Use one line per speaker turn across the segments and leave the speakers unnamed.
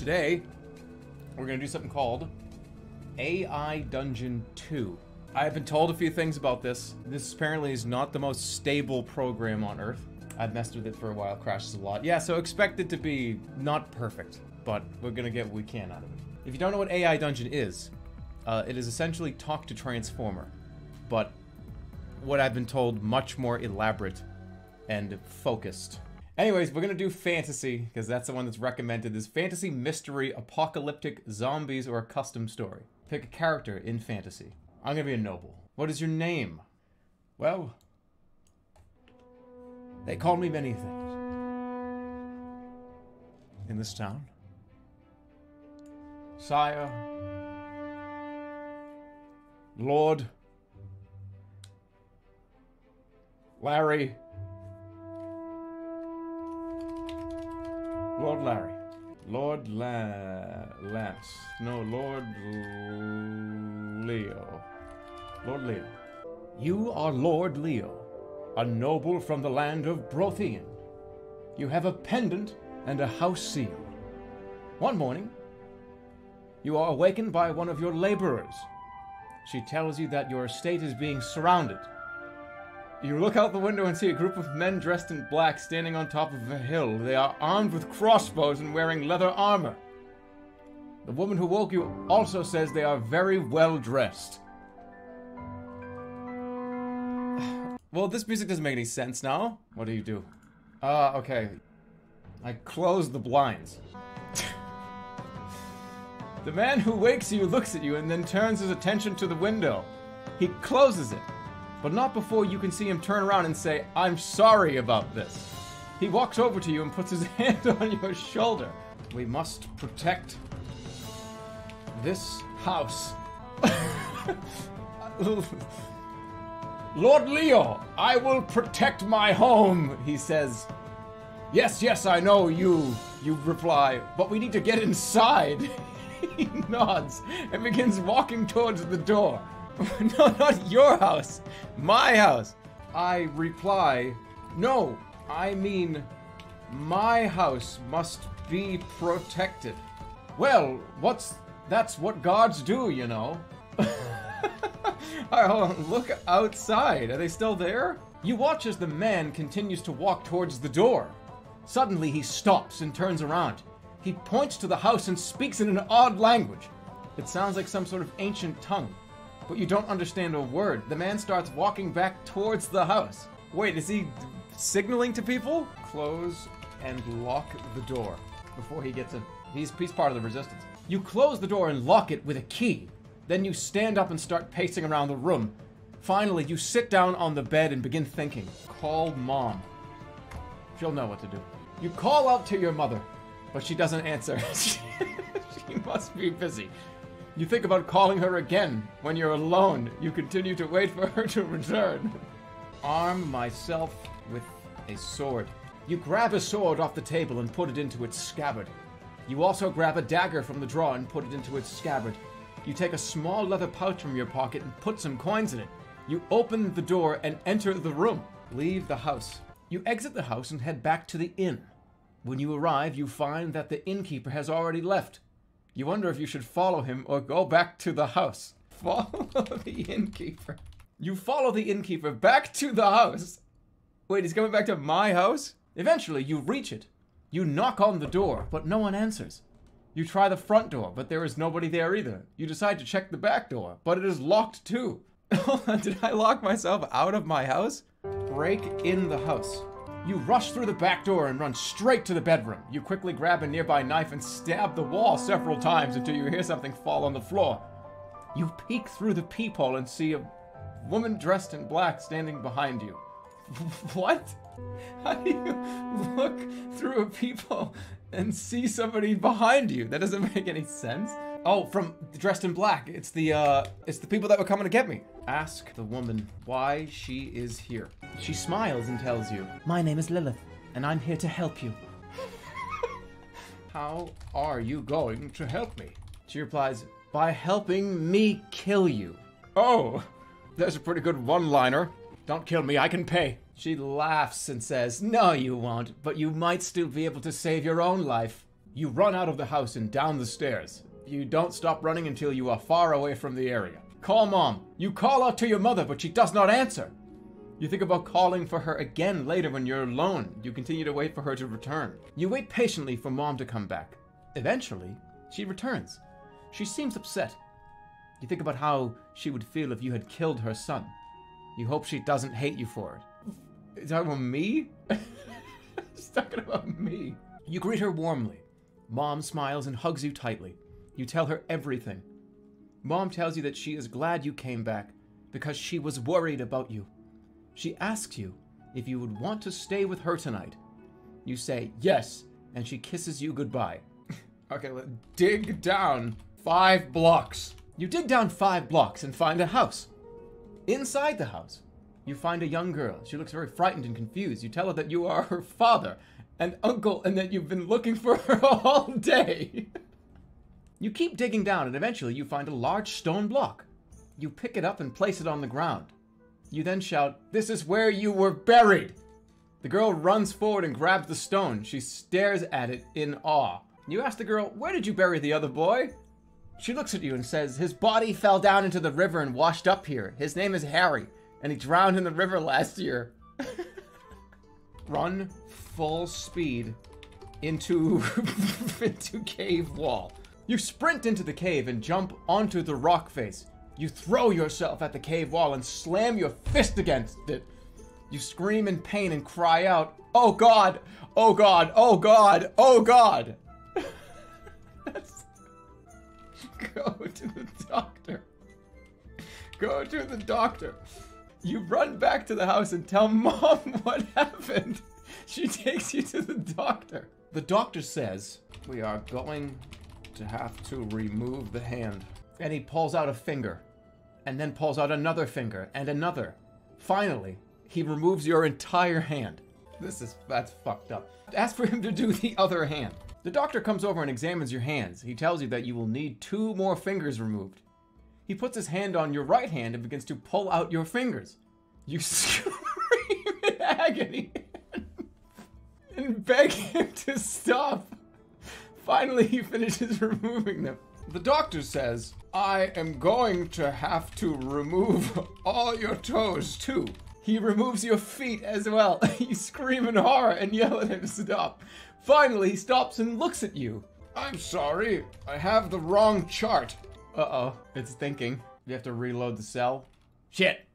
Today, we're gonna do something called AI Dungeon 2. I have been told a few things about this. This apparently is not the most stable program on Earth. I've messed with it for a while, crashes a lot. Yeah, so expect it to be not perfect, but we're gonna get what we can out of it. If you don't know what AI Dungeon is, it is essentially Talk to Transformer, but what I've been told, much more elaborate and focused. Anyways, we're gonna do fantasy, because that's the one that's recommended. This fantasy, mystery, apocalyptic, zombies, or a custom story. Pick a character in fantasy. I'm gonna be a noble. What is your name? Well, they call me many things. In this town. Sire. Lord. Larry. Lord Larry. Lord Lance. No, Lord Lleyo. Lord Lleyo. You are Lord Lleyo, a noble from the land of Brothian. You have a pendant and a house seal. One morning, you are awakened by one of your laborers. She tells you that your estate is being surrounded. You look out the window and see a group of men dressed in black standing on top of a hill. They are armed with crossbows and wearing leather armor. The woman who woke you also says they are very well dressed. Well, this music doesn't make any sense now. What do you do? Okay. I close the blinds. The man who wakes you looks at you and then turns his attention to the window. He closes it, but not before you can see him turn around and say, "I'm sorry about this." He walks over to you and puts his hand on your shoulder. We must protect this house. Lord Lleyo, I will protect my home, he says. Yes, yes, I know you reply, but we need to get inside. He nods and begins walking towards the door. No, not your house, my house. I reply, no, I mean, my house must be protected. Well, that's what guards do, you know. Alright, hold on, look outside. Are they still there? You watch as the man continues to walk towards the door. Suddenly he stops and turns around. He points to the house and speaks in an odd language. It sounds like some sort of ancient tongue, but you don't understand a word. The man starts walking back towards the house. Wait, is he signaling to people? Close and lock the door before he gets in. He's part of the resistance. You close the door and lock it with a key. Then you stand up and start pacing around the room. Finally, you sit down on the bed and begin thinking. Call Mom. She'll know what to do. You call out to your mother, but she doesn't answer. She must be busy. You think about calling her again. When you're alone, you continue to wait for her to return. Arm myself with a sword. You grab a sword off the table and put it into its scabbard. You also grab a dagger from the drawer and put it into its scabbard. You take a small leather pouch from your pocket and put some coins in it. You open the door and enter the room. Leave the house. You exit the house and head back to the inn. When you arrive, you find that the innkeeper has already left. You wonder if you should follow him or go back to the house. Follow the innkeeper. You follow the innkeeper back to the house. Wait, he's coming back to my house? Eventually, you reach it. You knock on the door, but no one answers. You try the front door, but there is nobody there either. You decide to check the back door, but it is locked too. Did I lock myself out of my house? Break in the house. You rush through the back door and run straight to the bedroom. You quickly grab a nearby knife and stab the wall several times until you hear something fall on the floor. You peek through the peephole and see a woman dressed in black standing behind you. What? How do you look through a peephole and see somebody behind you? That doesn't make any sense. Oh, from dressed in black. It's the people that were coming to get me. Ask the woman why she is here. She smiles and tells you, "My name is Lilith, and I'm here to help you." How are you going to help me? She replies, "By helping me kill you." Oh, that's a pretty good one-liner. Don't kill me, I can pay. She laughs and says, "No, you won't, but you might still be able to save your own life." You run out of the house and down the stairs. You don't stop running until you are far away from the area. Call Mom. You call out to your mother, but she does not answer. You think about calling for her again later when you're alone. You continue to wait for her to return. You wait patiently for Mom to come back. Eventually, she returns. She seems upset. You think about how she would feel if you had killed her son. You hope she doesn't hate you for it. Is that about me? She's talking about me. You greet her warmly. Mom smiles and hugs you tightly. You tell her everything. Mom tells you that she is glad you came back because she was worried about you. She asks you if you would want to stay with her tonight. You say yes, and she kisses you goodbye. Okay, let's dig down 5 blocks. You dig down 5 blocks and find a house. Inside the house, you find a young girl. She looks very frightened and confused. You tell her that you are her father and uncle and that you've been looking for her all day. You keep digging down and eventually you find a large stone block. You pick it up and place it on the ground. You then shout, "This is where you were buried!" The girl runs forward and grabs the stone. She stares at it in awe. You ask the girl, "Where did you bury the other boy?" She looks at you and says, "His body fell down into the river and washed up here. His name is Harry, and he drowned in the river last year." Run full speed into cave wall. You sprint into the cave and jump onto the rock face. You throw yourself at the cave wall and slam your fist against it. You scream in pain and cry out, "Oh God! Oh God! Oh God! Oh God!" Go to the doctor. Go to the doctor. You run back to the house and tell Mom what happened. She takes you to the doctor. The doctor says, "We are going to have to remove the hand." And he pulls out a finger, and then pulls out another finger, and another. Finally, he removes your entire hand. That's fucked up. Ask for him to do the other hand. The doctor comes over and examines your hands. He tells you that you will need 2 more fingers removed. He puts his hand on your right hand and begins to pull out your fingers. You scream in agony and beg him to stop. Finally, he finishes removing them. The doctor says, "I am going to have to remove all your toes, too." He removes your feet as well. You scream in horror and yell at him to stop. Finally, he stops and looks at you. "I'm sorry, I have the wrong chart." Uh-oh, it's thinking. You have to reload the cell. Shit!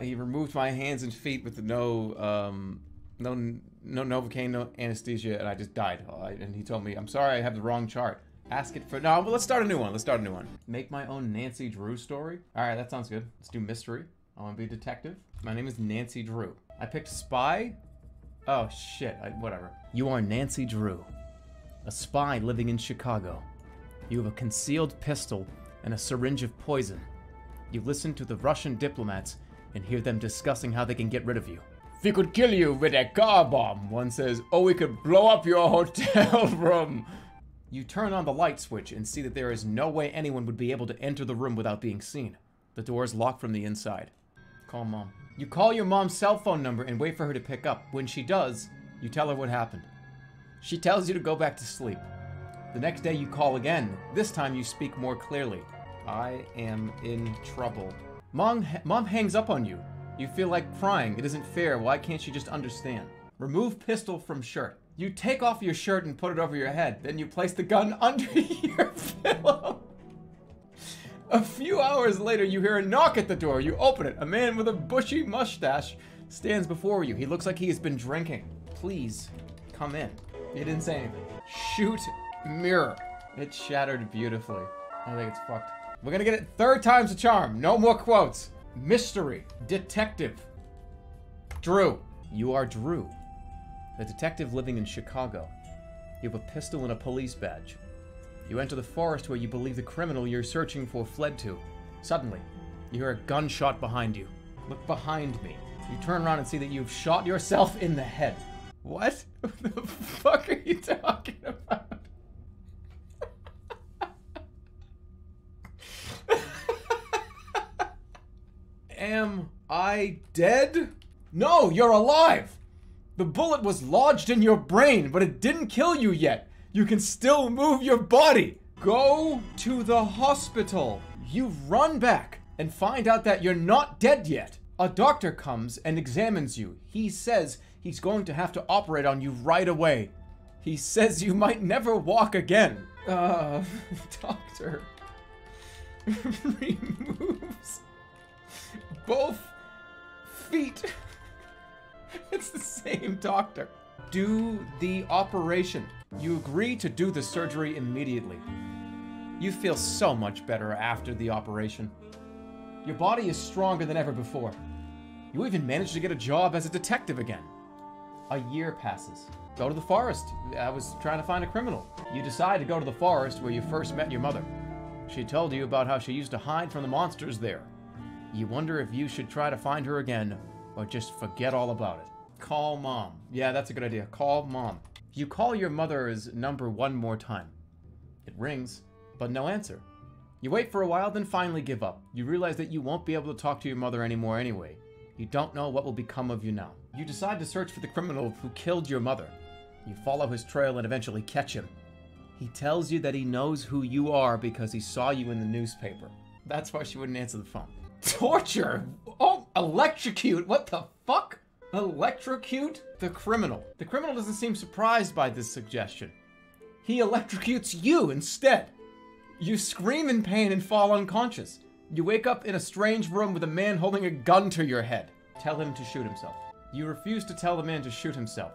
He removed my hands and feet with no Novocaine, no anesthesia, and I just died. And he told me, "I'm sorry, I have the wrong chart. Ask it for..." No, but let's start a new one. Let's start a new one. Make my own Nancy Drew story. Alright, that sounds good. Let's do mystery. I want to be a detective. My name is Nancy Drew. I picked spy. Oh, shit. Whatever. You are Nancy Drew, a spy living in Chicago. You have a concealed pistol and a syringe of poison. You listen to the Russian diplomats and hear them discussing how they can get rid of you. "We could kill you with a car bomb," one says. "Or we could blow up your hotel room." You turn on the light switch and see that there is no way anyone would be able to enter the room without being seen. The door is locked from the inside. Call Mom. You call your mom's cell phone number and wait for her to pick up. When she does, you tell her what happened. She tells you to go back to sleep. The next day you call again. This time you speak more clearly. "I am in trouble." Mom hangs up on you. You feel like crying. It isn't fair. Why can't she just understand? Remove pistol from shirt. You take off your shirt and put it over your head. Then you place the gun under your pillow. A few hours later, you hear a knock at the door. You open it. A man with a bushy mustache stands before you. He looks like he has been drinking. "Please, come in." He didn't say anything. Shoot mirror. It shattered beautifully. I think it's fucked. We're gonna get it 3rd time's a charm. No more quotes. Mystery. Detective. Drew. You are Drew, a detective living in Chicago. You have a pistol and a police badge. You enter the forest where you believe the criminal you're searching for fled to. Suddenly, you hear a gunshot behind you. Look behind me. You turn around and see that you've shot yourself in the head. What? What the fuck are you talking about? Am I dead? No, you're alive! The bullet was lodged in your brain, but it didn't kill you yet. You can still move your body. Go to the hospital. You run back and find out that you're not dead yet. A doctor comes and examines you. He says he's going to have to operate on you right away. He says you might never walk again. Doctor removes both feet. It's the same doctor. Do the operation. You agree to do the surgery immediately. You feel so much better after the operation. Your body is stronger than ever before. You even managed to get a job as a detective again. A year passes. Go to the forest. I was trying to find a criminal. You decide to go to the forest where you first met your mother. She told you about how she used to hide from the monsters there. You wonder if you should try to find her again or just forget all about it. Call mom. Yeah, that's a good idea. Call mom. You call your mother's number one more time. It rings, but no answer. You wait for a while, then finally give up. You realize that you won't be able to talk to your mother anymore anyway. You don't know what will become of you now. You decide to search for the criminal who killed your mother. You follow his trail and eventually catch him. He tells you that he knows who you are because he saw you in the newspaper. That's why she wouldn't answer the phone. Torture! Oh, electrocute! What the fuck? Electrocute the criminal. The criminal doesn't seem surprised by this suggestion. He electrocutes you instead. You scream in pain and fall unconscious. You wake up in a strange room with a man holding a gun to your head. Tell him to shoot himself. You refuse to tell the man to shoot himself.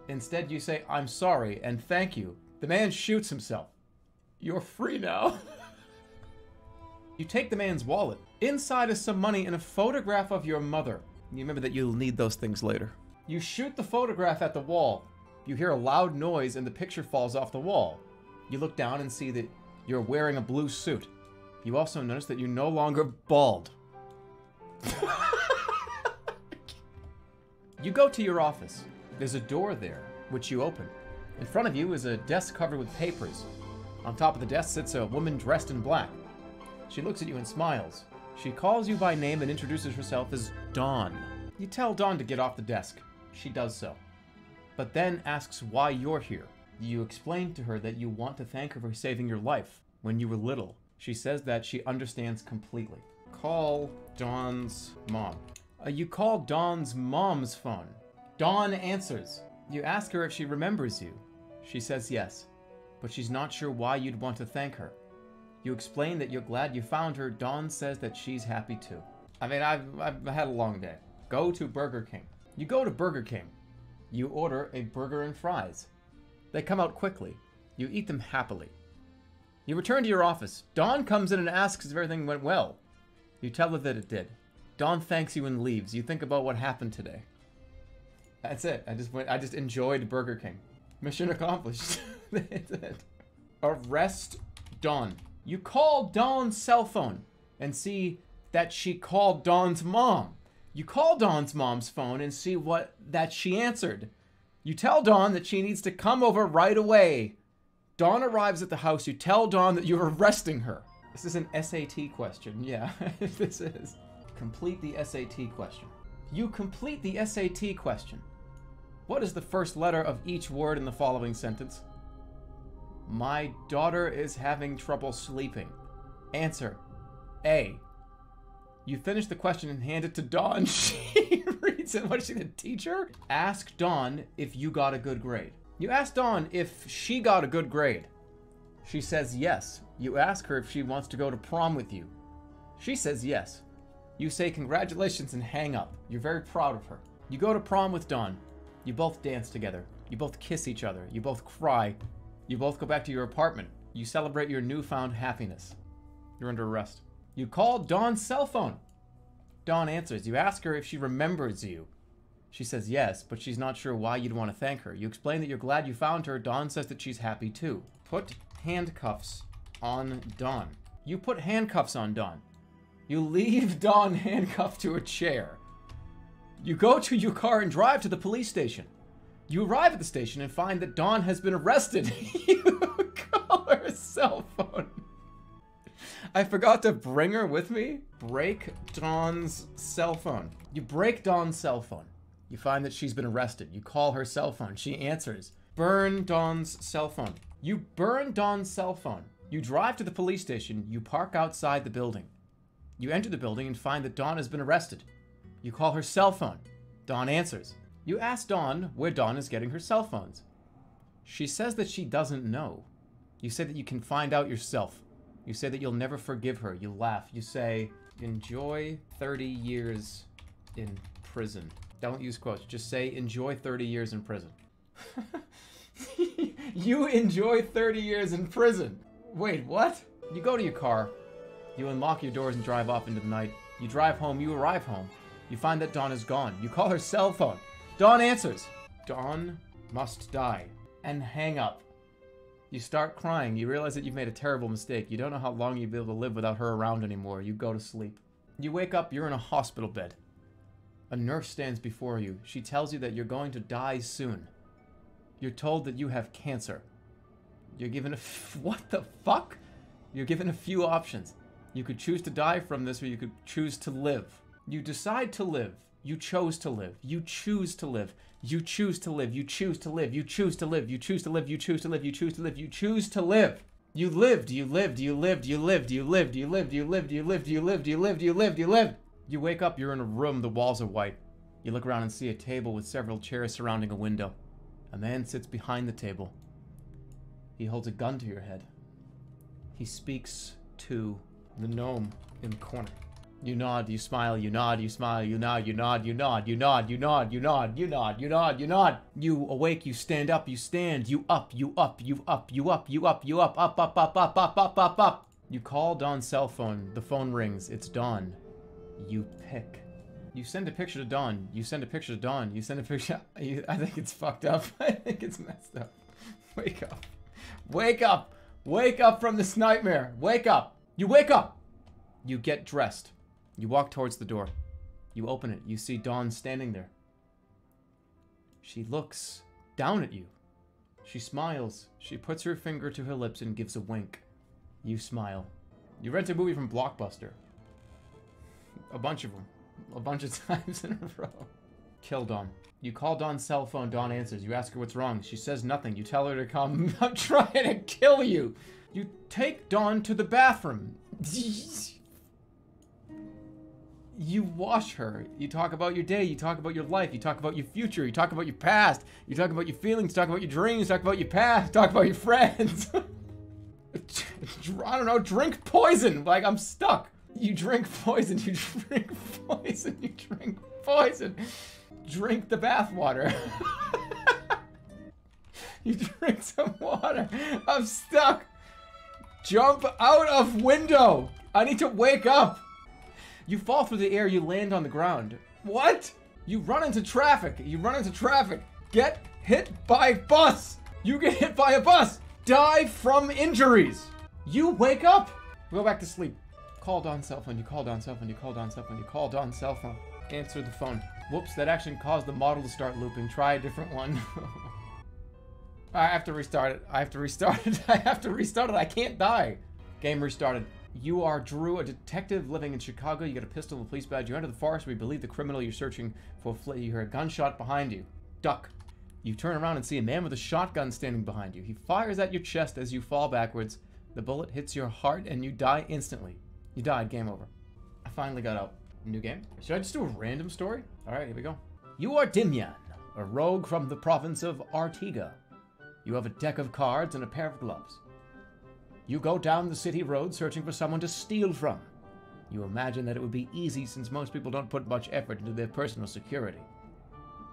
Instead, you say, "I'm sorry and thank you." The man shoots himself. You're free now. You take the man's wallet. Inside is some money and a photograph of your mother. You remember that you'll need those things later. You shoot the photograph at the wall. You hear a loud noise and the picture falls off the wall. You look down and see that you're wearing a blue suit. You also notice that you're no longer bald. You go to your office. There's a door there, which you open. In front of you is a desk covered with papers. On top of the desk sits a woman dressed in black. She looks at you and smiles. She calls you by name and introduces herself as Dawn. You tell Dawn to get off the desk. She does so, but then asks why you're here. You explain to her that you want to thank her for saving your life when you were little. She says that she understands completely. Call Dawn's mom. You call Dawn's mom's phone. Dawn answers. You ask her if she remembers you. She says yes, but she's not sure why you'd want to thank her. You explain that you're glad you found her. Dawn says that she's happy too. I mean, I've had a long day. Go to Burger King. You go to Burger King. You order a burger and fries. They come out quickly. You eat them happily. You return to your office. Dawn comes in and asks if everything went well. You tell her that it did. Dawn thanks you and leaves. You think about what happened today. That's it. I just enjoyed Burger King. Mission accomplished. That's it. Arrest Dawn. You call Dawn's cell phone and see that she called Dawn's mom. You call Dawn's mom's phone and see that she answered. You tell Dawn that she needs to come over right away. Dawn arrives at the house. You tell Dawn that you're arresting her. This is an SAT question. Yeah, this is. Complete the SAT question. You complete the SAT question. What is the first letter of each word in the following sentence? My daughter is having trouble sleeping. Answer: A. You finish the question and hand it to Dawn. She reads it. What is she, the teacher? Ask Dawn if you got a good grade. You ask Dawn if she got a good grade. She says yes. You ask her if she wants to go to prom with you. She says yes. You say congratulations and hang up. You're very proud of her. You go to prom with Dawn. You both dance together. You both kiss each other. You both cry. You both go back to your apartment. You celebrate your newfound happiness. You're under arrest. You call Dawn's cell phone. Dawn answers. You ask her if she remembers you. She says yes, but she's not sure why you'd want to thank her. You explain that you're glad you found her. Dawn says that she's happy too. Put handcuffs on Dawn. You put handcuffs on Dawn. You leave Dawn handcuffed to a chair. You go to your car and drive to the police station. You arrive at the station and find that Dawn has been arrested. You call her cell phone. I forgot to bring her with me. Break Dawn's cell phone. You break Dawn's cell phone. You find that she's been arrested. You call her cell phone. She answers. burn Dawn's cell phone. You burn Dawn's cell phone. You drive to the police station. You park outside the building. You enter the building and find that Dawn has been arrested. You call her cell phone. Dawn answers. You ask Dawn where Dawn is getting her cell phones. She says that she doesn't know. You say that you can find out yourself. You say that you'll never forgive her. You laugh. You say, enjoy 30 years in prison. Don't use quotes. Just say, enjoy 30 years in prison. You enjoy 30 years in prison. Wait, what? You go to your car. You unlock your doors and drive off into the night. You drive home. You arrive home. You find that Dawn is gone. You call her cell phone. Dawn answers. Dawn must die. And hang up. You start crying. You realize that you've made a terrible mistake. You don't know how long you'll be able to live without her around anymore. You go to sleep. You wake up. You're in a hospital bed. A nurse stands before you. She tells you that you're going to die soon. You're told that you have cancer. You're given a... What the fuck? You're given a few options. You could choose to die from this, or you could choose to live. You decide to live. You chose to live. You choose to live. You choose to live. You choose to live. You choose to live. You choose to live. You choose to live. You choose to live. You choose to live. You lived. You lived. You lived. You lived. You lived. You lived. You lived. You lived. You lived. You lived. You lived. You lived. You wake up. You're in a room. The walls are white. You look around and see a table with several chairs surrounding a window. A man sits behind the table. He holds a gun to your head. He speaks to the gnome in the corner. You nod, you smile, you nod, you smile, you nod, you nod, you nod, you nod, you nod, you nod, you nod, you nod, you nod. You awake, you stand up, you stand, you up, you up, you up, you up, you up, you up, up, up, up, up, up, up, up, up. You call Dawn's cell phone. The phone rings. It's Dawn. You pick. You send a picture to Dawn. You send a picture to Dawn. You send a picture. I think it's fucked up. I think it's messed up. Wake up. Wake up. Wake up from this nightmare. Wake up. You wake up. You get dressed. You walk towards the door. You open it. You see Dawn standing there. She looks down at you. She smiles. She puts her finger to her lips and gives a wink. You smile. You rent a movie from Blockbuster. A bunch of them. A bunch of times in a row. Kill Dawn. You call Dawn's cell phone. Dawn answers. You ask her what's wrong. She says nothing. You tell her to come. I'm trying to kill you. You take Dawn to the bathroom. You wash her. You talk about your day. You talk about your life. You talk about your future. You talk about your past. You talk about your feelings. You talk about your dreams. You talk about your past. You talk about your friends. I don't know. Drink poison. Like, I'm stuck. You drink poison. You drink poison. You drink poison. Drink the bath water. You drink some water. I'm stuck. Jump out of window. I need to wake up. You fall through the air. You land on the ground. What? You run into traffic. You run into traffic. Get hit by bus. You get hit by a bus. Die from injuries. You wake up. Go back to sleep. Call Dawn's cell phone. You call Dawn's cell phone. You call Dawn's cell phone. You call Dawn's cell phone. Answer the phone. Whoops, that action caused the model to start looping. Try a different one. I have to restart it. I have to restart it. I have to restart it. I can't die. Game restarted. You are Drew, a detective living in Chicago. You got a pistol and a police badge. You enter the forest where you believe the criminal you're searching for. You hear a gunshot behind you. Duck. You turn around and see a man with a shotgun standing behind you. He fires at your chest as you fall backwards. The bullet hits your heart and you die instantly. You died. Game over. I finally got out. New game. Should I just do a random story? Alright, here we go. You are Dimyan, a rogue from the province of Artiga. You have a deck of cards and a pair of gloves. You go down the city road searching for someone to steal from. You imagine that it would be easy since most people don't put much effort into their personal security.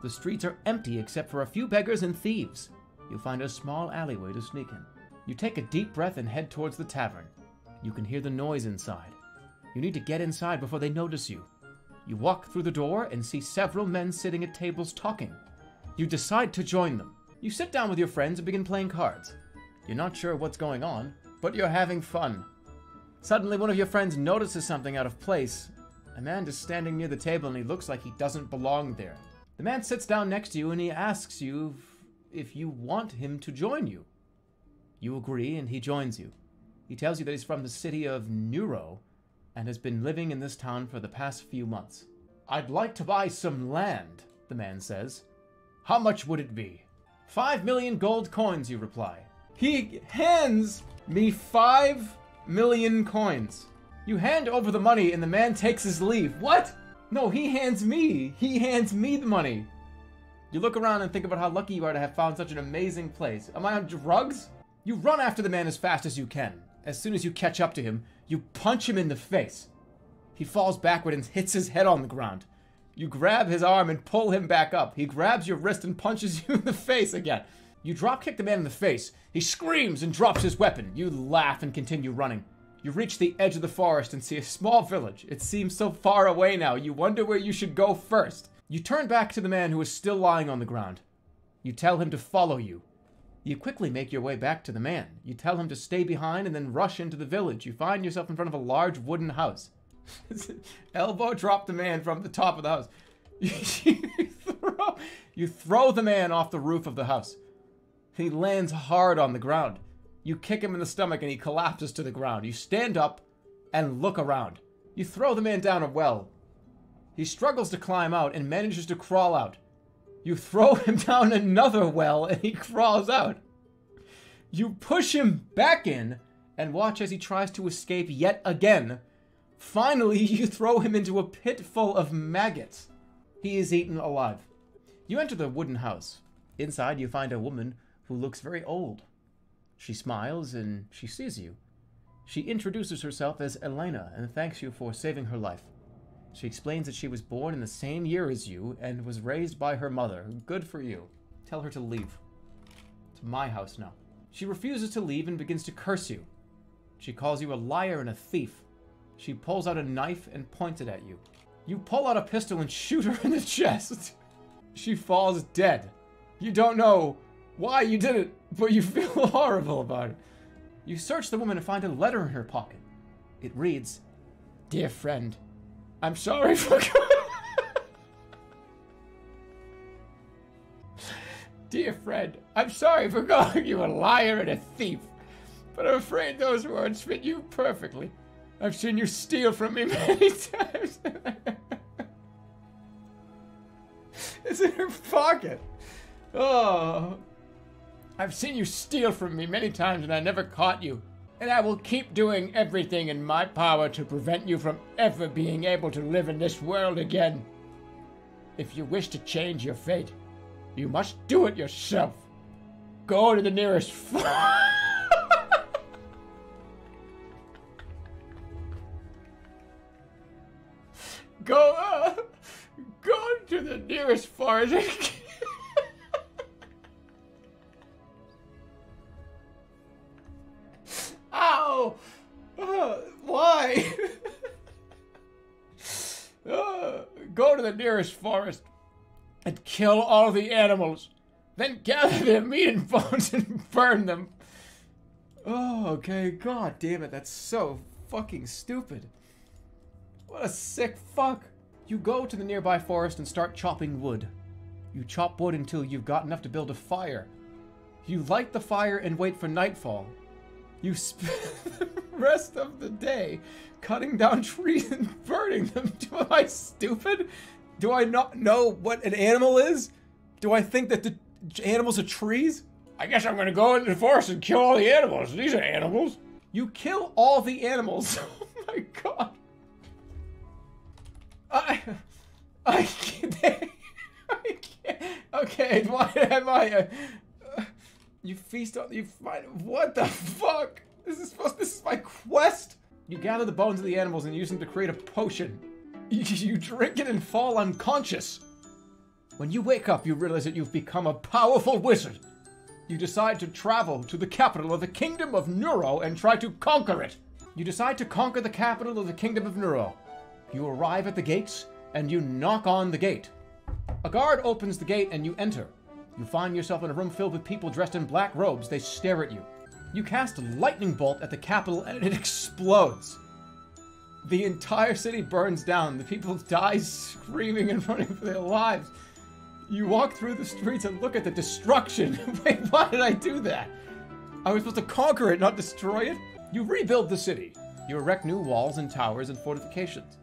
The streets are empty except for a few beggars and thieves. You'll find a small alleyway to sneak in. You take a deep breath and head towards the tavern. You can hear the noise inside. You need to get inside before they notice you. You walk through the door and see several men sitting at tables talking. You decide to join them. You sit down with your friends and begin playing cards. You're not sure what's going on, but you're having fun. Suddenly, one of your friends notices something out of place. A man is standing near the table and he looks like he doesn't belong there. The man sits down next to you and he asks you if you want him to join you. You agree and he joins you. He tells you that he's from the city of Neuro and has been living in this town for the past few months. I'd like to buy some land, the man says. How much would it be? 5 million gold coins, you reply. He hands me 5 million coins. You hand over the money and the man takes his leave. What? No, he hands me the money. You look around and think about how lucky you are to have found such an amazing place. Am I on drugs? You run after the man as fast as you can. As soon as you catch up to him, you punch him in the face. He falls backward and hits his head on the ground. You grab his arm and pull him back up. He grabs your wrist and punches you in the face again. You drop kick the man in the face. He screams and drops his weapon. You laugh and continue running. You reach the edge of the forest and see a small village. It seems so far away now. You wonder where you should go first. You turn back to the man who is still lying on the ground. You tell him to follow you. You quickly make your way back to the man. You tell him to stay behind and then rush into the village. You find yourself in front of a large wooden house. Elbow drop the man from the top of the house. You throw the man off the roof of the house. He lands hard on the ground. You kick him in the stomach and he collapses to the ground. You stand up and look around. You throw the man down a well. He struggles to climb out and manages to crawl out. You throw him down another well and he crawls out. You push him back in and watch as he tries to escape yet again. Finally, you throw him into a pit full of maggots. He is eaten alive. You enter the wooden house. Inside, you find a woman who looks very old. She smiles and she sees you. She introduces herself as Elena and thanks you for saving her life. She explains that she was born in the same year as you and was raised by her mother. Good for you. Tell her to leave. It's my house now. She refuses to leave and begins to curse you. She calls you a liar and a thief. She pulls out a knife and points it at you. You pull out a pistol and shoot her in the chest. She falls dead. You don't know why you did it, but you feel horrible about it. You search the woman and find a letter in her pocket. It reads, "Dear friend, I'm sorry for..." "Dear friend, I'm sorry for calling you a liar and a thief, but I'm afraid those words fit you perfectly. I've seen you steal from me many times." It's in her pocket. Oh. "I've seen you steal from me many times and I never caught you. And I will keep doing everything in my power to prevent you from ever being able to live in this world again. If you wish to change your fate, you must do it yourself. Go to the nearest Go to the nearest forest. Ow! Why? Go to the nearest forest and kill all the animals. Then gather their meat and bones and burn them." Oh, okay. God damn it. That's so fucking stupid. What a sick fuck. You go to the nearby forest and start chopping wood. You chop wood until you've got enough to build a fire. You light the fire and wait for nightfall. You spend the rest of the day cutting down trees and burning them. Am I stupid? Do I not know what an animal is? Do I think that the animals are trees? I guess I'm gonna go into the forest and kill all the animals. These are animals. You kill all the animals. Oh my god. I can't. Okay, why am I? You feast on. You find. What the fuck? This is my quest. You gather the bones of the animals and use them to create a potion. You drink it and fall unconscious. When you wake up, you realize that you've become a powerful wizard. You decide to travel to the capital of the Kingdom of Neuro and try to conquer it. You decide to conquer the capital of the Kingdom of Neuro. You arrive at the gates, and you knock on the gate. A guard opens the gate, and you enter. You find yourself in a room filled with people dressed in black robes. They stare at you. You cast a lightning bolt at the capital, and it explodes. The entire city burns down. The people die screaming and running for their lives. You walk through the streets and look at the destruction. Wait, why did I do that? I was supposed to conquer it, not destroy it? You rebuild the city. You erect new walls and towers and fortifications.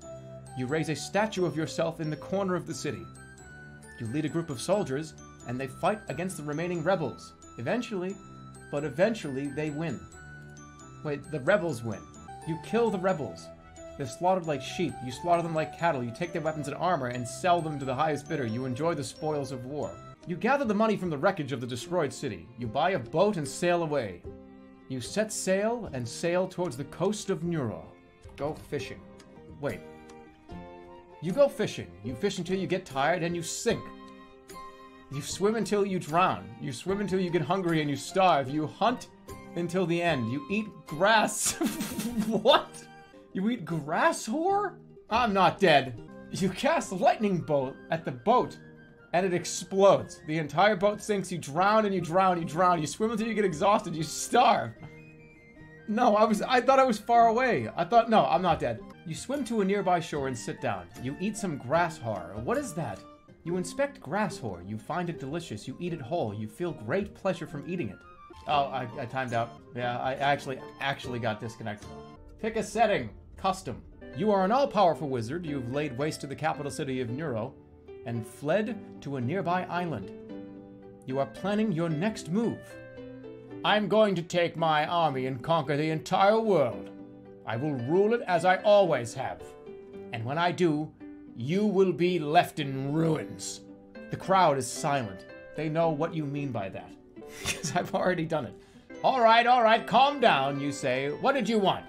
You raise a statue of yourself in the corner of the city. You lead a group of soldiers and they fight against the remaining rebels. Eventually they win. Wait, the rebels win. You kill the rebels. They're slaughtered like sheep. You slaughter them like cattle. You take their weapons and armor and sell them to the highest bidder. You enjoy the spoils of war. You gather the money from the wreckage of the destroyed city. You buy a boat and sail away. You set sail and sail towards the coast of Neuro. Go fishing. Wait. You go fishing. You fish until you get tired and you sink. You swim until you drown. You swim until you get hungry and you starve. You hunt until the end. You eat grass. What? You eat grass, whore? I'm not dead. You cast a lightning bolt at the boat and it explodes. The entire boat sinks. You drown and you drown. You drown. You swim until you get exhausted. You starve. No, I thought I was far away. No, I'm not dead. You swim to a nearby shore and sit down. You eat some grass horror. What is that? You inspect grass horror. You find it delicious. You eat it whole. You feel great pleasure from eating it. Oh, I timed out. Yeah, I actually got disconnected. Pick a setting. Custom. You are an all-powerful wizard. You've laid waste to the capital city of Neuro and fled to a nearby island. You are planning your next move. I'm going to take my army and conquer the entire world. I will rule it as I always have. And when I do, you will be left in ruins. The crowd is silent. They know what you mean by that. Because I've already done it. All right, calm down, you say. What did you want?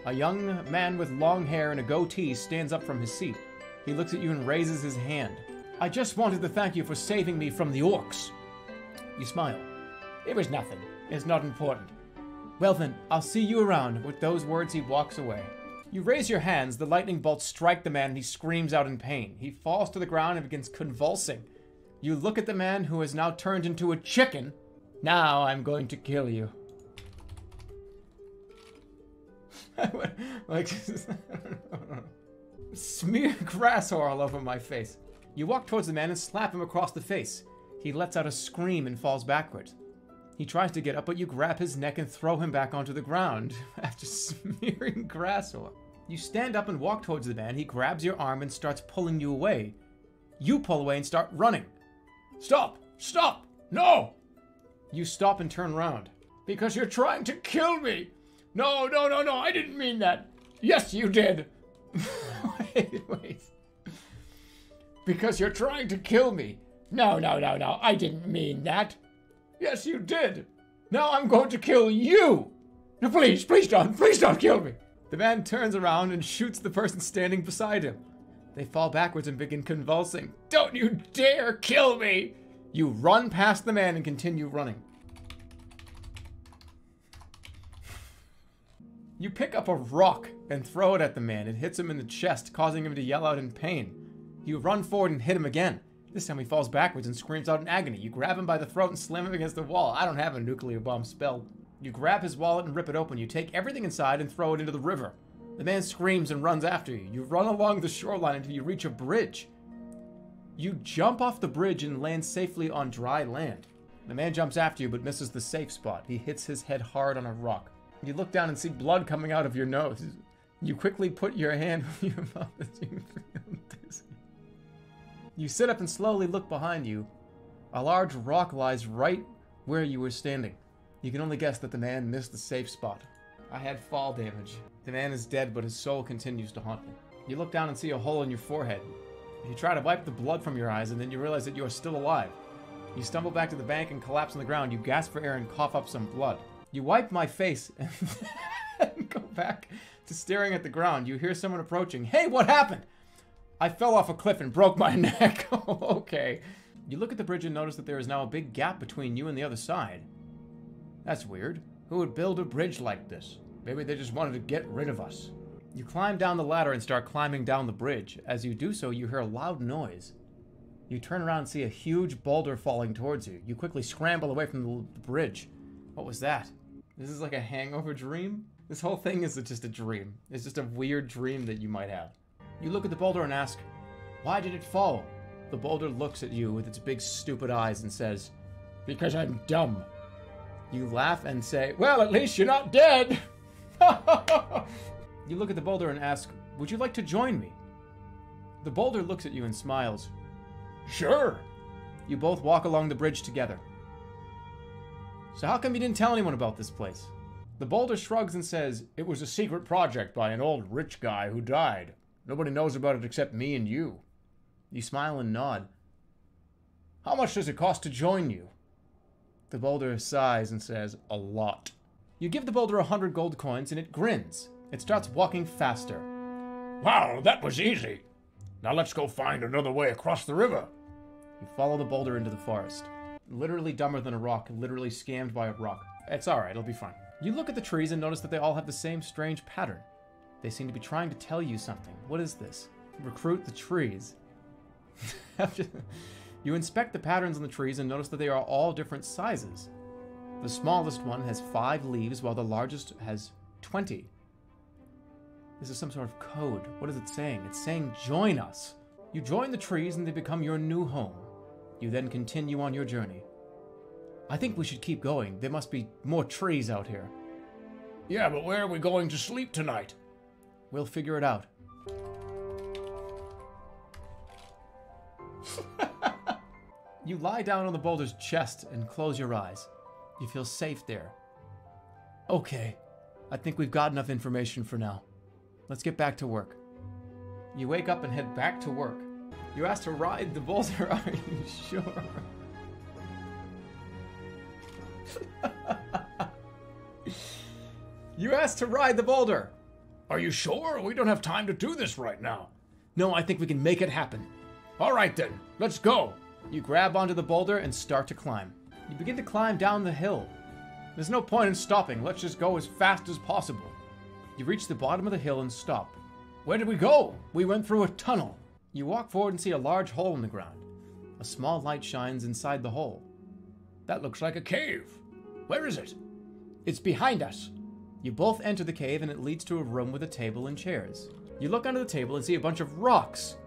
A young man with long hair and a goatee stands up from his seat. He looks at you and raises his hand. I just wanted to thank you for saving me from the orcs. You smile. It was nothing. It's not important. Well then, I'll see you around. With those words, he walks away. You raise your hands, the lightning bolts strike the man, and he screams out in pain. He falls to the ground and begins convulsing. You look at the man who has now turned into a chicken. Now I'm going to kill you. Like, smear grass all over my face. You walk towards the man and slap him across the face. He lets out a scream and falls backwards. He tries to get up, but you grab his neck and throw him back onto the ground after smearing grass on. You stand up and walk towards the man. He grabs your arm and starts pulling you away. You pull away and start running. Stop! Stop! No! You stop and turn around. Because you're trying to kill me! No, I didn't mean that. Yes, you did. Wait. Because you're trying to kill me. No, I didn't mean that. Yes, you did. Now I'm going to kill you. No, please don't kill me. The man turns around and shoots the person standing beside him. They fall backwards and begin convulsing. Don't you dare kill me. You run past the man and continue running. You pick up a rock and throw it at the man. It hits him in the chest, causing him to yell out in pain. You run forward and hit him again. This time he falls backwards and screams out in agony. You grab him by the throat and slam him against the wall. I don't have a nuclear bomb spell. You grab his wallet and rip it open. You take everything inside and throw it into the river. The man screams and runs after you. You run along the shoreline until you reach a bridge. You jump off the bridge and land safely on dry land. The man jumps after you but misses the safe spot. He hits his head hard on a rock. You look down and see blood coming out of your nose. You quickly put your hand over your mouth as you feel dizzy. You sit up and slowly look behind you. A large rock lies right where you were standing. You can only guess that the man missed the safe spot. I had fall damage. The man is dead, but his soul continues to haunt me. You look down and see a hole in your forehead. You try to wipe the blood from your eyes, and then you realize that you are still alive. You stumble back to the bank and collapse on the ground. You gasp for air and cough up some blood. You wipe my face and go back to staring at the ground. You hear someone approaching. Hey, what happened? I fell off a cliff and broke my neck. Oh, okay. You look at the bridge and notice that there is now a big gap between you and the other side. That's weird. Who would build a bridge like this? Maybe they just wanted to get rid of us. You climb down the ladder and start climbing down the bridge. As you do so, you hear a loud noise. You turn around and see a huge boulder falling towards you. You quickly scramble away from the bridge. What was that? This is like a hangover dream? This whole thing is just a dream. It's just a weird dream that you might have. You look at the boulder and ask, why did it fall? The boulder looks at you with its big stupid eyes and says, because I'm dumb. You laugh and say, well, at least you're not dead. You look at the boulder and ask, would you like to join me? The boulder looks at you and smiles. Sure. You both walk along the bridge together. So how come you didn't tell anyone about this place? The boulder shrugs and says, "It was a secret project by an old rich guy who died. Nobody knows about it except me and you." You smile and nod. "How much does it cost to join you?" The boulder sighs and says, "A lot." You give the boulder 100 gold coins and it grins. It starts walking faster.
"Wow, that was easy. Now let's go find another way across the river."
You follow the boulder into the forest. Literally dumber than a rock, literally scammed by a rock. It's alright, it'll be fine. You look at the trees and notice that they all have the same strange pattern. They seem to be trying to tell you something. What is this? Recruit the trees. You inspect the patterns on the trees and notice that they are all different sizes. The smallest one has 5 leaves, while the largest has 20. This is some sort of code. What is it saying? It's saying, "Join us." You join the trees and they become your new home. You then continue on your journey. I think we should keep going. There must be more trees out here.
"Yeah, but where are we going to sleep tonight?"
We'll figure it out. You lie down on the boulder's chest and close your eyes. You feel safe there. Okay, I think we've got enough information for now. Let's get back to work. You wake up and head back to work. You ask to ride the boulder. Are you sure? You ask to ride the boulder.
"Are you sure? We don't have time to do this right now."
No, I think we can make it happen.
"All right then, let's go."
You grab onto the boulder and start to climb. You begin to climb down the hill. There's no point in stopping. Let's just go as fast as possible. You reach the bottom of the hill and stop.
"Where did we go?"
We went through a tunnel. You walk forward and see a large hole in the ground. A small light shines inside the hole.
"That looks like a cave. Where is it?"
It's behind us. You both enter the cave and it leads to a room with a table and chairs. You look under the table and see a bunch of rocks.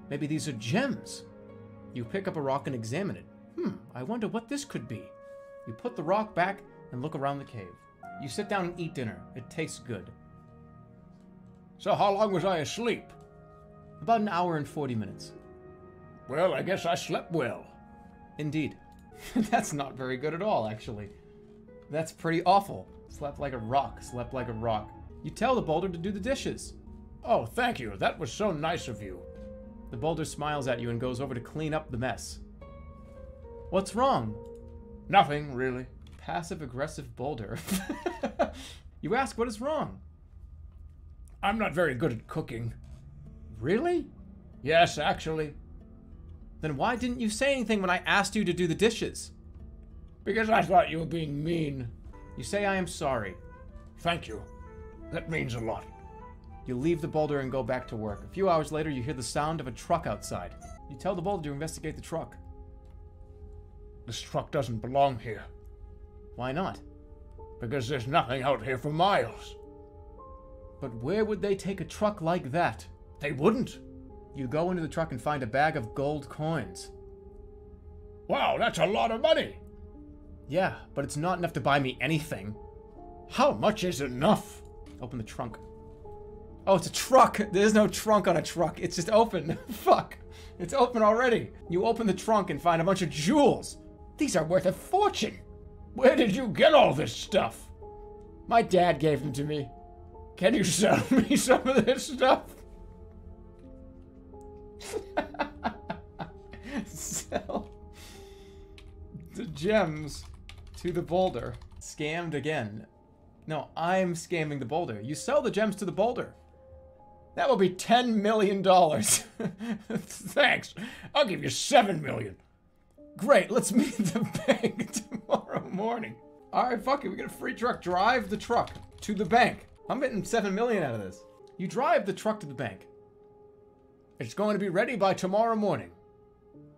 Maybe these are gems. You pick up a rock and examine it. I wonder what this could be. You put the rock back and look around the cave. You sit down and eat dinner. It tastes good.
"So how long was I asleep?"
About an hour and 40 minutes.
"Well, I guess I slept well."
Indeed. That's not very good at all, actually. That's pretty awful. Slept like a rock, slept like a rock. You tell the boulder to do the dishes.
"Oh, thank you. That was so nice of you."
The boulder smiles at you and goes over to clean up the mess. What's wrong?
"Nothing, really."
Passive-aggressive boulder. You ask what is wrong.
"I'm not very good at cooking."
Really?
"Yes, actually."
Then why didn't you say anything when I asked you to do the dishes?
"Because I thought you were being mean."
You say I am sorry.
"Thank you. That means a lot."
You leave the boulder and go back to work. A few hours later, you hear the sound of a truck outside. You tell the boulder to investigate the truck.
"This truck doesn't belong here."
Why not?
"Because there's nothing out here for miles."
But where would they take a truck like that?
"They wouldn't."
You go into the truck and find a bag of gold coins.
"Wow, that's a lot of money."
Yeah, but it's not enough to buy me anything.
"How much is enough?"
Open the trunk. Oh, it's a truck. There's no trunk on a truck. It's just open. Fuck. It's open already. You open the trunk and find a bunch of jewels. These are worth a fortune.
"Where did you get all this stuff?"
My dad gave them to me.
"Can you sell me some of this stuff?"
Sell the gems to the boulder. Scammed again. No, I'm scamming the boulder. You sell the gems to the boulder. That will be $10 million.
Thanks. I'll give you $7 million.
Great, let's meet at the bank tomorrow morning. Alright, fuck it, we get a free truck. Drive the truck to the bank. I'm getting $7 million out of this. You drive the truck to the bank.
It's going to be ready by tomorrow morning.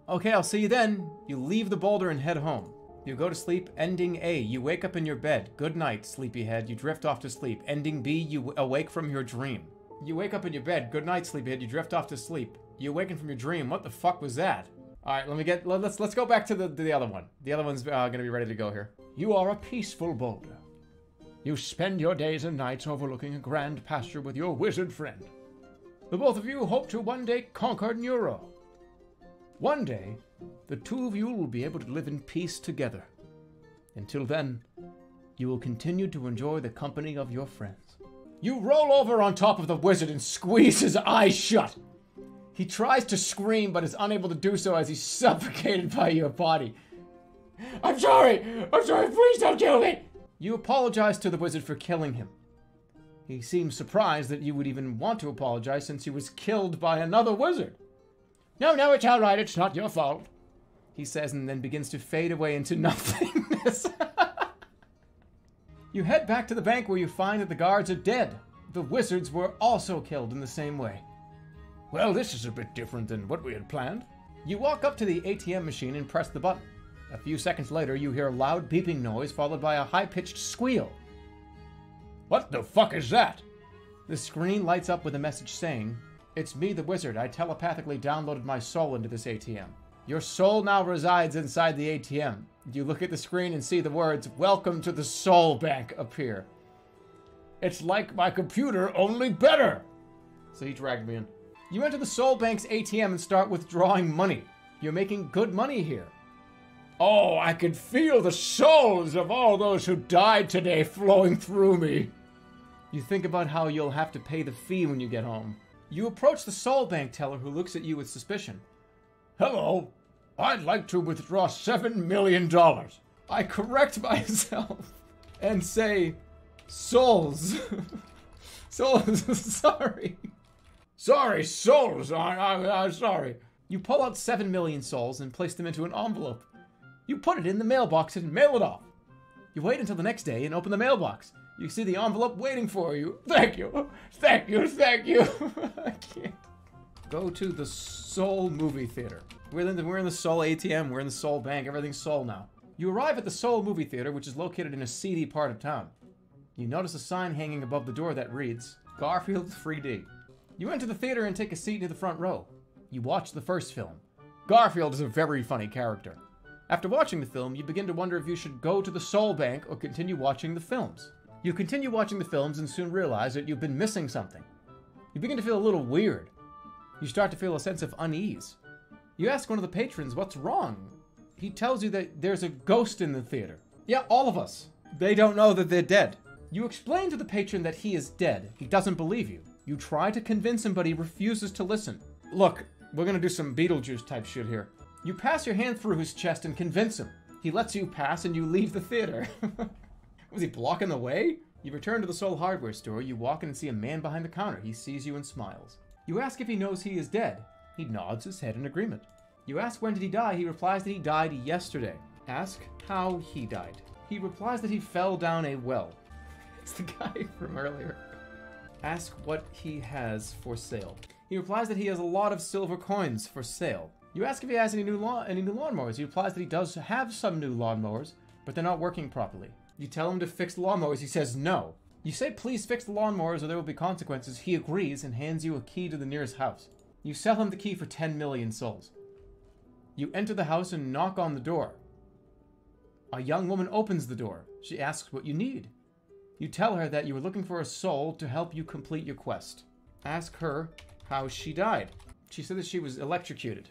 Okay, I'll see you then. You leave the boulder and head home. You go to sleep, ending A. You wake up in your bed. Good night, sleepyhead. You drift off to sleep. Ending B. You awake from your dream. You wake up in your bed. Good night, sleepyhead. You drift off to sleep. You awaken from your dream. What the fuck was that? Alright, let's go back to the other one. The other one's gonna be ready to go here.
You are a peaceful boulder. You spend your days and nights overlooking a grand pasture with your wizard friend. The both of you hope to one day conquer Neuro. One day, the two of you will be able to live in peace together. Until then, you will continue to enjoy the company of your friends. You roll over on top of the wizard and squeeze his eyes shut. He tries to scream, but is unable to do so as he's suffocated by your body. I'm sorry, please don't kill me! You apologize to the wizard for killing him. He seems surprised that you would even want to apologize since he was killed by another wizard. No, it's all right, it's not your fault, he says, and then begins to fade away into nothingness. You head back to the bank where you find that the guards are dead. The wizards were also killed in the same way. Well, this is a bit different than what we had planned. You walk up to the ATM machine and press the button. A few seconds later, you hear a loud beeping noise followed by a high-pitched squeal. What the fuck is that? The screen lights up with a message saying, "It's me, the wizard. I telepathically downloaded my soul into this ATM. Your soul now resides inside the ATM." You look at the screen and see the words, "Welcome to the Soul Bank," appear. It's like my computer, only better. So he dragged me in. You enter the Soul Bank's ATM and start withdrawing money. You're making good money here. Oh, I can feel the souls of all those who died today flowing through me. You think about how you'll have to pay the fee when you get home. You approach the Soul Bank teller who looks at you with suspicion. Hello, I'd like to withdraw $7 million. I correct myself and say, souls. Souls, sorry. Sorry, souls, I'm sorry. You pull out 7 million souls and place them into an envelope. You put it in the mailbox and mail it off. You wait until the next day and open the mailbox. You see the envelope waiting for you. Thank you. I can't. Go to the Soul movie theater. We're in the Soul ATM. We're in the Soul Bank. Everything's Soul now. You arrive at the Soul movie theater, which is located in a seedy part of town. You notice a sign hanging above the door that reads, Garfield 3D. You enter the theater and take a seat near the front row. You watch the first film. Garfield is a very funny character. After watching the film, you begin to wonder if you should go to the Soul Bank or continue watching the films. You continue watching the films and soon realize that you've been missing something. You begin to feel a little weird. You start to feel a sense of unease. You ask one of the patrons what's wrong. He tells you that there's a ghost in the theater. Yeah, all of us. They don't know that they're dead. You explain to the patron that he is dead. He doesn't believe you. You try to convince him, but he refuses to listen. Look, we're gonna do some Beetlejuice type shit here. You pass your hand through his chest and convince him. He lets you pass and you leave the theater. Was he blocking the way? You return to the Soul Hardware store. You walk in and see a man behind the counter. He sees you and smiles. You ask if he knows he is dead. He nods his head in agreement. You ask when did he die. He replies that he died yesterday. Ask how he died. He replies that he fell down a well. It's the guy from earlier. Ask what he has for sale. He replies that he has a lot of silver coins for sale. You ask if he has any new lawnmowers. He replies that he does have some new lawnmowers, but they're not working properly. You tell him to fix the lawnmowers. He says no. You say please fix the lawnmowers or there will be consequences. He agrees and hands you a key to the nearest house. You sell him the key for 10 million souls. You enter the house and knock on the door. A young woman opens the door. She asks what you need. You tell her that you are looking for a soul to help you complete your quest. Ask her how she died. She said that she was electrocuted.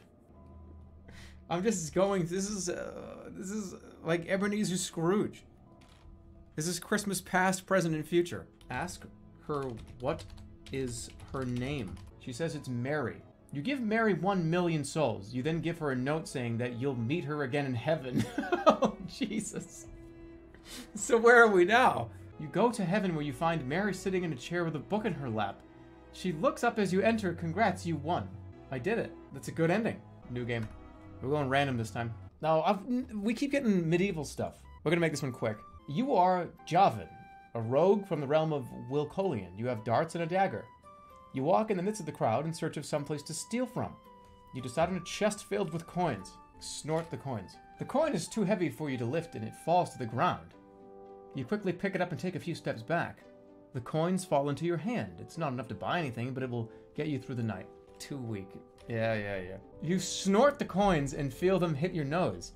I'm just going, this is like Ebenezer Scrooge. This is Christmas past, present, and future. Ask her what is her name. She says it's Mary. You give Mary 1 million souls. You then give her a note saying that you'll meet her again in heaven. Oh, Jesus. So where are we now? You go to heaven where you find Mary sitting in a chair with a book in her lap. She looks up as you enter. Congrats, you won. I did it. That's a good ending. New game. We're going random this time. Now, we keep getting medieval stuff. We're gonna make this one quick. You are Javan, a rogue from the realm of Wilcolian. You have darts and a dagger. You walk in the midst of the crowd in search of someplace to steal from. You decide on a chest filled with coins. Snort the coins. The coin is too heavy for you to lift and it falls to the ground. You quickly pick it up and take a few steps back. The coins fall into your hand. It's not enough to buy anything, but it will get you through the night. Too weak. Yeah. You snort the coins and feel them hit your nose.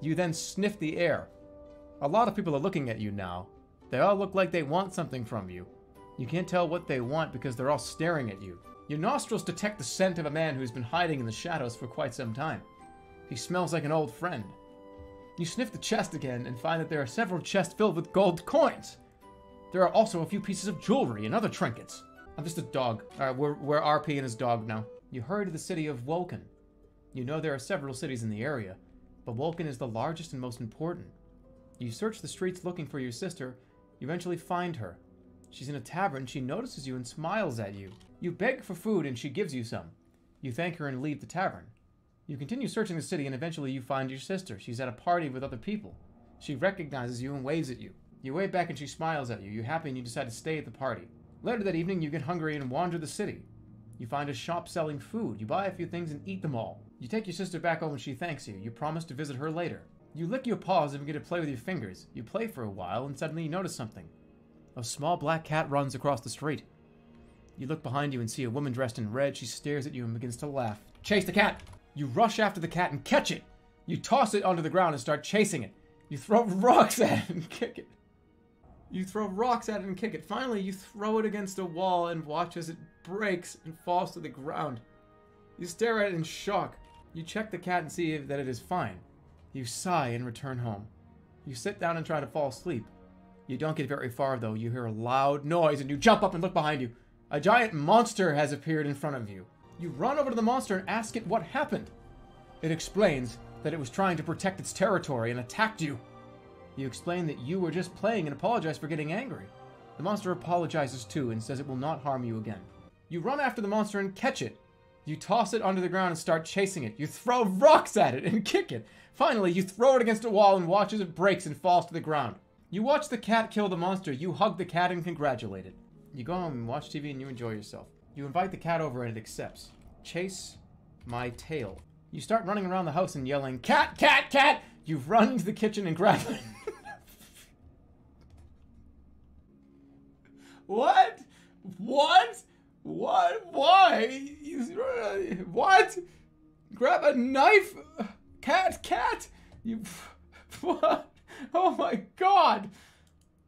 You then sniff the air. A lot of people are looking at you now. They all look like they want something from you. You can't tell what they want because they're all staring at you. Your nostrils detect the scent of a man who's been hiding in the shadows for quite some time. He smells like an old friend. You sniff the chest again and find that there are several chests filled with gold coins. There are also a few pieces of jewelry and other trinkets. I'm just a dog. Alright, we're RP and his dog now. You hurry to the city of Vulcan. You know there are several cities in the area, but Vulcan is the largest and most important. You search the streets looking for your sister. You eventually find her. She's in a tavern. She notices you and smiles at you. You beg for food and she gives you some. You thank her and leave the tavern. You continue searching the city and eventually you find your sister. She's at a party with other people. She recognizes you and waves at you. You wave back and she smiles at you. You're happy and you decide to stay at the party. Later that evening, you get hungry and wander the city. You find a shop selling food. You buy a few things and eat them all. You take your sister back home and she thanks you. You promise to visit her later. You lick your paws and begin to play with your fingers. You play for a while and suddenly you notice something. A small black cat runs across the street. You look behind you and see a woman dressed in red. She stares at you and begins to laugh. Chase the cat! You rush after the cat and catch it. You toss it onto the ground and start chasing it. You throw rocks at it and kick it. You throw rocks at it and kick it. Finally, you throw it against a wall and watch as it breaks and falls to the ground. You stare at it in shock. You check the cat and see that it is fine. You sigh and return home. You sit down and try to fall asleep. You don't get very far though. You hear a loud noise and you jump up and look behind you. A giant monster has appeared in front of you. You run over to the monster and ask it what happened. It explains that it was trying to protect its territory and attacked you. You explain that you were just playing and apologize for getting angry. The monster apologizes too and says it will not harm you again. You run after the monster and catch it. You toss it onto the ground and start chasing it. You throw rocks at it and kick it. Finally, you throw it against a wall and watch as it breaks and falls to the ground. You watch the cat kill the monster. You hug the cat and congratulate it. You go home and watch TV and you enjoy yourself. You invite the cat over and it accepts. Chase my tail. You start running around the house and yelling, "Cat, cat, cat!" You run into the kitchen and grab it. What? What? What? Why? What? Grab a knife? Cat, cat? You... What? Oh my god!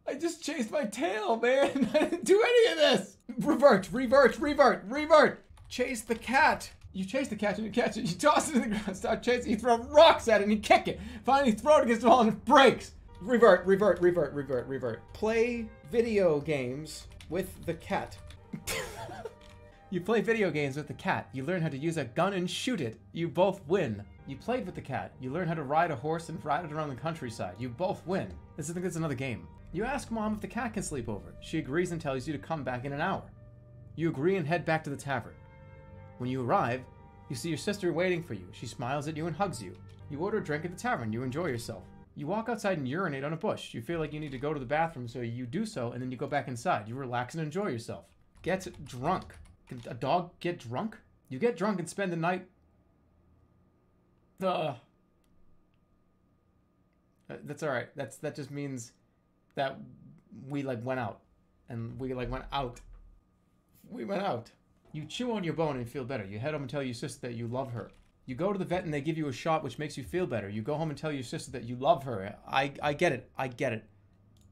I just chased my tail, man! I didn't do any of this! Revert, revert, revert, revert! Chase the cat! You chase the cat and you catch it, you toss it to the ground, start chasing, you throw rocks at it and you kick it! Finally throw it against the wall and it breaks! Revert, revert, revert, revert, revert. Play video games with the cat. You play video games with the cat. You learn how to use a gun and shoot it. You both win. You played with the cat. You learn how to ride a horse and ride it around the countryside. You both win. I think it's another game. You ask Mom if the cat can sleep over. She agrees and tells you to come back in an hour. You agree and head back to the tavern. When you arrive, you see your sister waiting for you. She smiles at you and hugs you. You order a drink at the tavern. You enjoy yourself. You walk outside and urinate on a bush. You feel like you need to go to the bathroom, so you do so, and then you go back inside. You relax and enjoy yourself. Get drunk. Can a dog get drunk? You get drunk and spend the night... That's alright. That just means that we, like, went out. And we, like, went out. We went out. You chew on your bone and feel better. You head home and tell your sister that you love her. You go to the vet and they give you a shot which makes you feel better. You go home and tell your sister that you love her. I get it. I get it.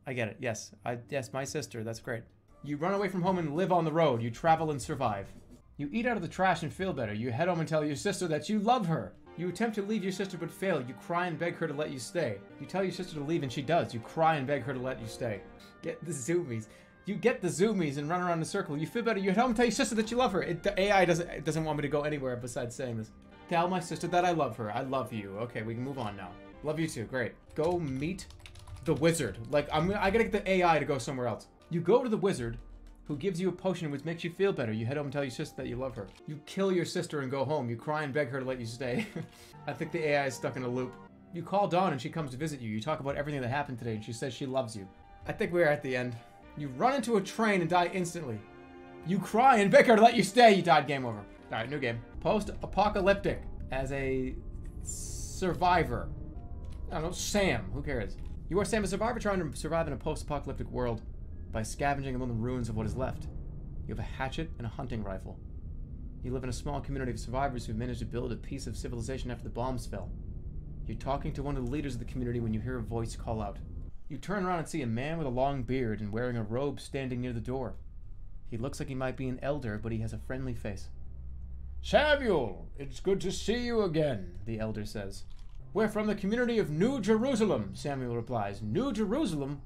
I get it. Yes. Yes, my sister. That's great. You run away from home and live on the road. You travel and survive. You eat out of the trash and feel better. You head home and tell your sister that you love her. You attempt to leave your sister but fail. You cry and beg her to let you stay. You tell your sister to leave and she does. You cry and beg her to let you stay. Get the zoomies. You get the zoomies and run around in a circle. You feel better. You head home and tell your sister that you love her. The AI doesn't want me to go anywhere besides saying this. Tell my sister that I love her. I love you. Okay, we can move on now. Love you too. Great. Go meet the wizard. Like, I gotta get the AI to go somewhere else. You go to the wizard, who gives you a potion which makes you feel better. You head home and tell your sister that you love her. You kill your sister and go home. You cry and beg her to let you stay. I think the AI is stuck in a loop. You call Dawn and she comes to visit you. You talk about everything that happened today and she says she loves you. I think we're at the end. You run into a train and die instantly. You cry and beg her to let you stay. You died. Game over. Alright, new game. Post-apocalyptic. As a survivor. I don't know, Sam. Who cares? You are Sam, a survivor trying to survive in a post-apocalyptic world by scavenging among the ruins of what is left. You have a hatchet and a hunting rifle. You live in a small community of survivors who managed to build a piece of civilization after the bombs fell. You're talking to one of the leaders of the community when you hear a voice call out. You turn around and see a man with a long beard and wearing a robe standing near the door. He looks like he might be an elder, but he has a friendly face. Samuel, it's good to see you again, the elder says. We're from the community of New Jerusalem, Samuel replies. New Jerusalem?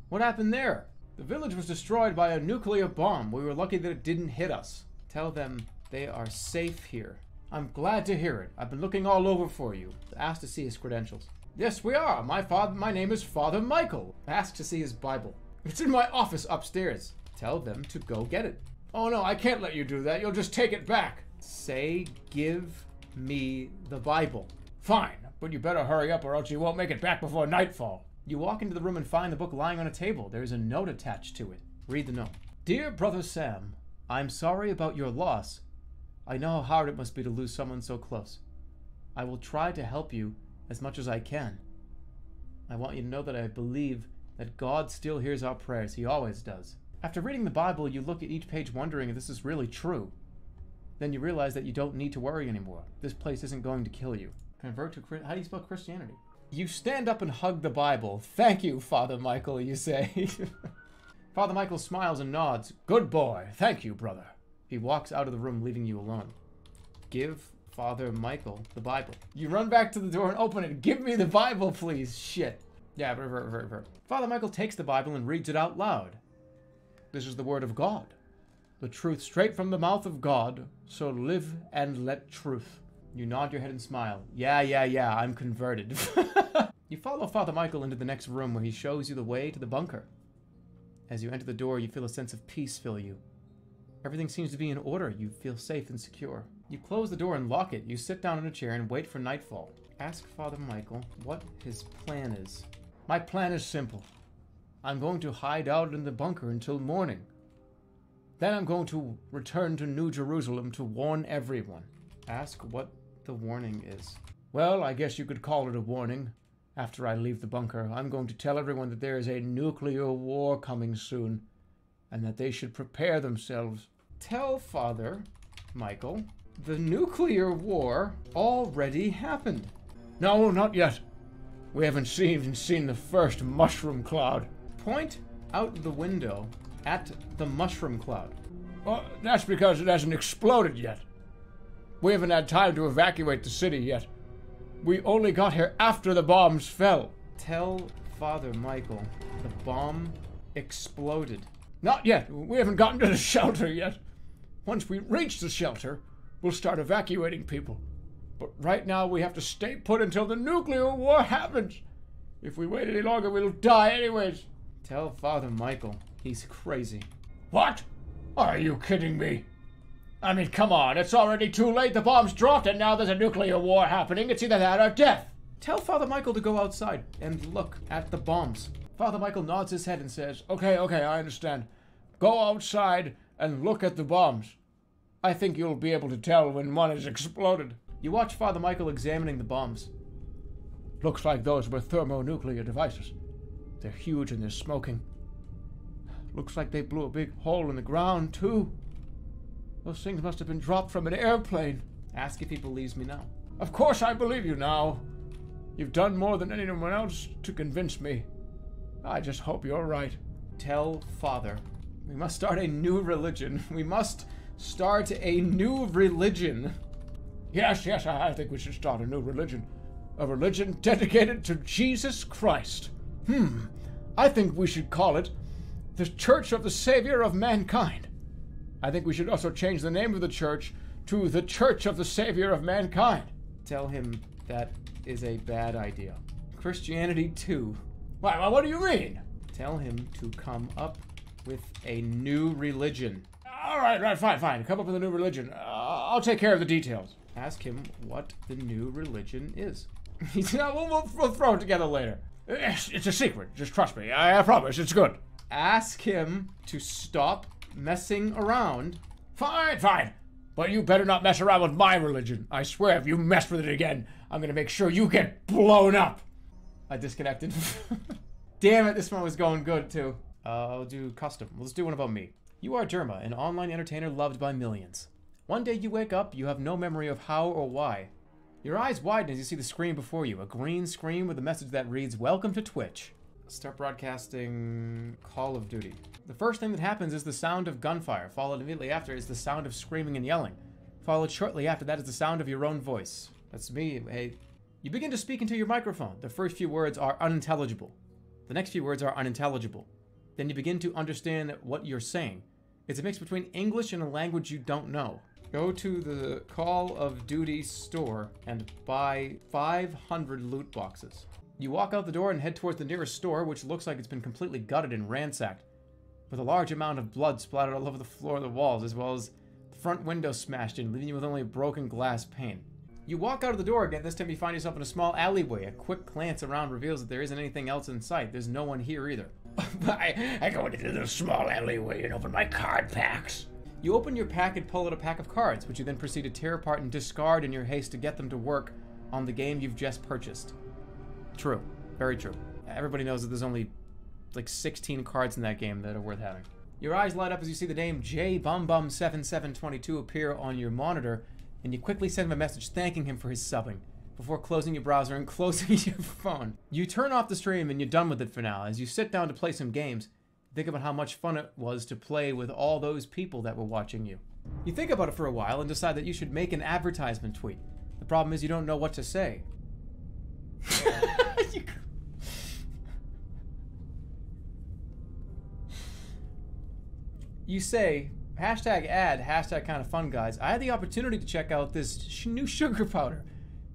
What happened there? The village was destroyed by a nuclear bomb. We were lucky that it didn't hit us. Tell them they are safe here. I'm glad to hear it. I've been looking all over for you. Ask to see his credentials. Yes, we are. My name is Father Michael. Ask to see his Bible. It's in my office upstairs. Tell them to go get it. Oh no, I can't let you do that. You'll just take it back. Say, give me the Bible. Fine, but you better hurry up or else you won't make it back before nightfall. You walk into the room and find the book lying on a table. There's a note attached to it. Read the note. Dear Brother Sam, I'm sorry about your loss. I know how hard it must be to lose someone so close. I will try to help you as much as I can. I want you to know that I believe that God still hears our prayers. He always does. After reading the Bible, you look at each page wondering if this is really true. Then you realize that you don't need to worry anymore. This place isn't going to kill you. Convert to how do you spell Christianity? You stand up and hug the Bible. Thank you, Father Michael, you say. Father Michael smiles and nods. Good boy. Thank you, brother. He walks out of the room, leaving you alone. Give Father Michael the Bible. You run back to the door and open it. Give me the Bible, please. Shit. Yeah, revert. Father Michael takes the Bible and reads it out loud. This is the word of God. The truth straight from the mouth of God. So live and let truth. You nod your head and smile. Yeah, I'm converted. You follow Father Michael into the next room where he shows you the way to the bunker. As you enter the door, you feel a sense of peace fill you. Everything seems to be in order. You feel safe and secure. You close the door and lock it. You sit down in a chair and wait for nightfall. Ask Father Michael what his plan is. My plan is simple. I'm going to hide out in the bunker until morning. Then I'm going to return to New Jerusalem to warn everyone. Ask what the warning is. Well, I guess you could call it a warning. After I leave the bunker, I'm going to tell everyone that there is a nuclear war coming soon, and that they should prepare themselves. Tell Father Michael the nuclear war already happened. No, not yet. We haven't even seen the first mushroom cloud. Point out the window at the mushroom cloud. Well, that's because it hasn't exploded yet. We haven't had time to evacuate the city yet. We only got here after the bombs fell. Tell Father Michael the bomb exploded. Not yet. We haven't gotten to the shelter yet. Once we reach the shelter, we'll start evacuating people. But right now we have to stay put until the nuclear war happens. If we wait any longer, we'll die anyways. Tell Father Michael he's crazy. What? Are you kidding me? I mean, come on, it's already too late. The bomb's dropped and now there's a nuclear war happening. It's either that or death. Tell Father Michael to go outside and look at the bombs. Father Michael nods his head and says, Okay, I understand. Go outside and look at the bombs. I think you'll be able to tell when one has exploded. You watch Father Michael examining the bombs. Looks like those were thermonuclear devices. They're huge and they're smoking. Looks like they blew a big hole in the ground, too. Those things must have been dropped from an airplane. Ask if he believes me now. Of course I believe you now. You've done more than anyone else to convince me. I just hope you're right. Tell Father. We must start a new religion. We must start a new religion. Yes, I think we should start a new religion. A religion dedicated to Jesus Christ. I think we should call it the Church of the Savior of Mankind. I think we should also change the name of the church to the Church of the Savior of Mankind. Tell him that is a bad idea. Christianity too. Why, what do you mean? Tell him to come up with a new religion. All right, fine. Come up with a new religion. I'll take care of the details. Ask him what the new religion is. We'll throw it together later. It's a secret. Just trust me. I promise. It's good. Ask him to stop messing around. Fine. But you better not mess around with my religion. I swear, if you mess with it again, I'm gonna make sure you get blown up. I disconnected. Damn it, this one was going good, too. I'll do custom. Let's do one about me. You are Jerma, an online entertainer loved by millions. One day you wake up, you have no memory of how or why. Your eyes widen as you see the screen before you, a green screen with a message that reads, Welcome to Twitch. Start broadcasting Call of Duty. The first thing that happens is the sound of gunfire, followed immediately after is the sound of screaming and yelling. Followed shortly after that is the sound of your own voice. That's me. Hey. You begin to speak into your microphone. The first few words are unintelligible. The next few words are unintelligible. Then you begin to understand what you're saying. It's a mix between English and a language you don't know. Go to the Call of Duty store and buy 500 loot boxes. You walk out the door and head towards the nearest store, which looks like it's been completely gutted and ransacked, with a large amount of blood splattered all over the floor of the walls, as well as the front window smashed in, leaving you with only a broken glass pane. You walk out of the door again. This time you find yourself in a small alleyway. A quick glance around reveals that there isn't anything else in sight. There's no one here either.
I go into the small alleyway and open my card packs.
You open your pack and pull out a pack of cards, which you then proceed to tear apart and discard in your haste to get them to work on the game you've just purchased. True. Very true. Everybody knows that there's only like 16 cards in that game that are worth having. Your eyes light up as you see the name JBumBum7722 appear on your monitor, and you quickly send him a message thanking him for his subbing, before closing your browser and closing your phone. You turn off the stream and you're done with it for now. As you sit down to play some games, think about how much fun it was to play with all those people that were watching you. You think about it for a while and decide that you should make an advertisement tweet. The problem is you don't know what to say. You say, hashtag ad, hashtag kind of fun guys. I had the opportunity to check out this new sugar powder.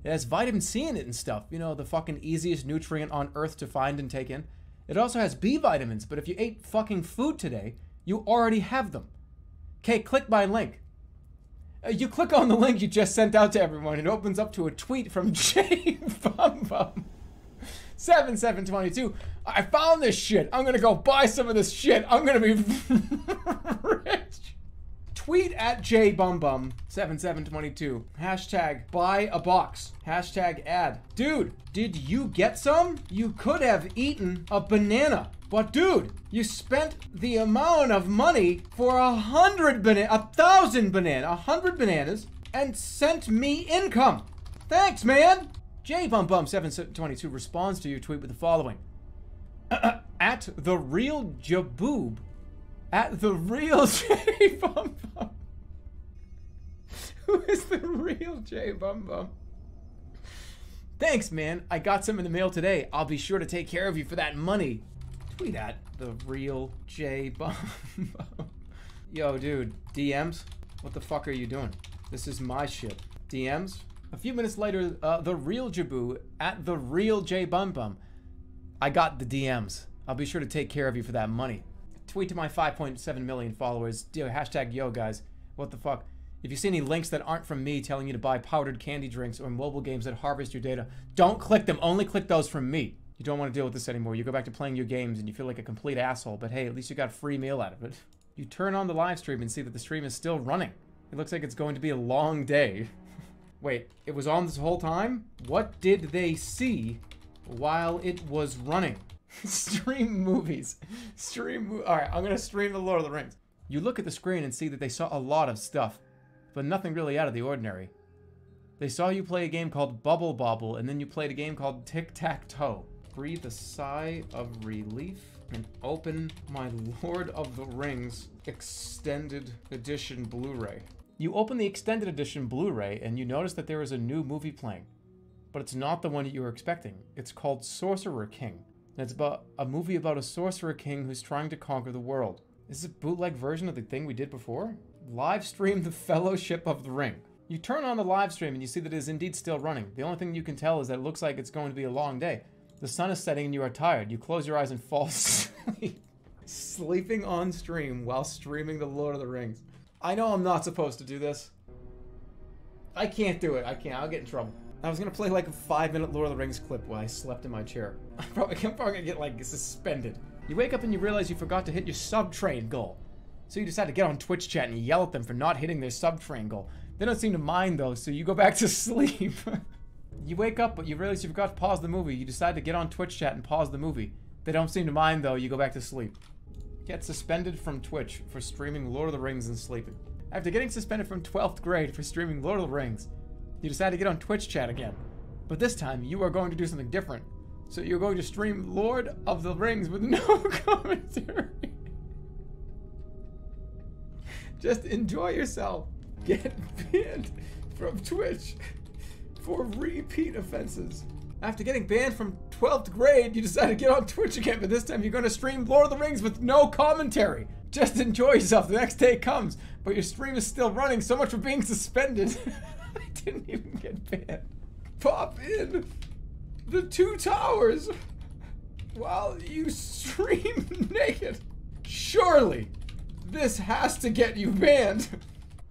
It has vitamin C in it and stuff. You know, the fucking easiest nutrient on earth to find and take in. It also has B vitamins, but if you ate fucking food today, you already have them. Okay, click my link. You click on the link you just sent out to everyone. It opens up to a tweet from JBumBum7722. I found this shit. I'm gonna go buy some of this shit. I'm gonna be rich. Tweet at JBumBum7722. Hashtag buy a box. Hashtag ad. Dude, did you get some? You could have eaten a banana. But dude, you spent the amount of money for 100 bananas and sent me income. Thanks, man. JBumBum7722 responds to your tweet with the following. At the real Jaboob. At the real JBumBum. Who is the real JBumBum? Thanks, man. I got some in the mail today. I'll be sure to take care of you for that money. Tweet at the real JBumBum. Yo, dude. DMs? What the fuck are you doing? This is my shit. DMs? A few minutes later, the real Jaboo at the real JBumBum. I got the DMs. I'll be sure to take care of you for that money. Tweet to my 5.7 million followers. Hashtag yo guys. What the fuck? If you see any links that aren't from me telling you to buy powdered candy drinks or mobile games that harvest your data, don't click them. Only click those from me. You don't want to deal with this anymore. You go back to playing your games and you feel like a complete asshole, but hey, at least you got a free meal out of it. You turn on the live stream and see that the stream is still running. It looks like it's going to be a long day. Wait, it was on this whole time? What did they see while it was running? Stream movies. Alright, I'm gonna stream The Lord of the Rings. You look at the screen and see that they saw a lot of stuff, but nothing really out of the ordinary. They saw you play a game called Bubble Bobble, and then you played a game called Tic-Tac-Toe. Breathe a sigh of relief and open my Lord of the Rings Extended Edition Blu-ray. You open the Extended Edition Blu-ray and you notice that there is a new movie playing, but it's not the one that you were expecting. It's called Sorcerer King. And it's about a movie about a sorcerer king who's trying to conquer the world. Is this a bootleg version of the thing we did before? Live stream The Fellowship of the Ring. You turn on the live stream and you see that it is indeed still running. The only thing you can tell is that it looks like it's going to be a long day. The sun is setting and you are tired. You close your eyes and fall asleep. Sleeping on stream while streaming The Lord of the Rings. I know I'm not supposed to do this. I can't do it. I can't. I'll get in trouble. I was gonna play like a 5-minute Lord of the Rings clip while I slept in my chair. I'm probably gonna get like suspended. You wake up and you realize you forgot to hit your sub-train goal. So you decide to get on Twitch chat and yell at them for not hitting their sub-train goal. They don't seem to mind though, so you go back to sleep. You wake up, but you realize you forgot to pause the movie. You decide to get on Twitch chat and pause the movie. They don't seem to mind though, you go back to sleep. Get suspended from Twitch for streaming Lord of the Rings and sleeping. After getting suspended from 12th grade for streaming Lord of the Rings, you decide to get on Twitch chat again. But this time, you are going to do something different. So you're going to stream Lord of the Rings with no commentary. Just enjoy yourself.
get banned from Twitch for repeat offenses. After getting banned from 12th grade, you decided to get on Twitch again, but this time you're going to stream Lord of the Rings with no commentary. Just enjoy yourself. The next day comes, but your stream is still running. So much for being suspended. I didn't even get banned. Pop in the Two Towers while you stream naked. Surely this has to get you banned.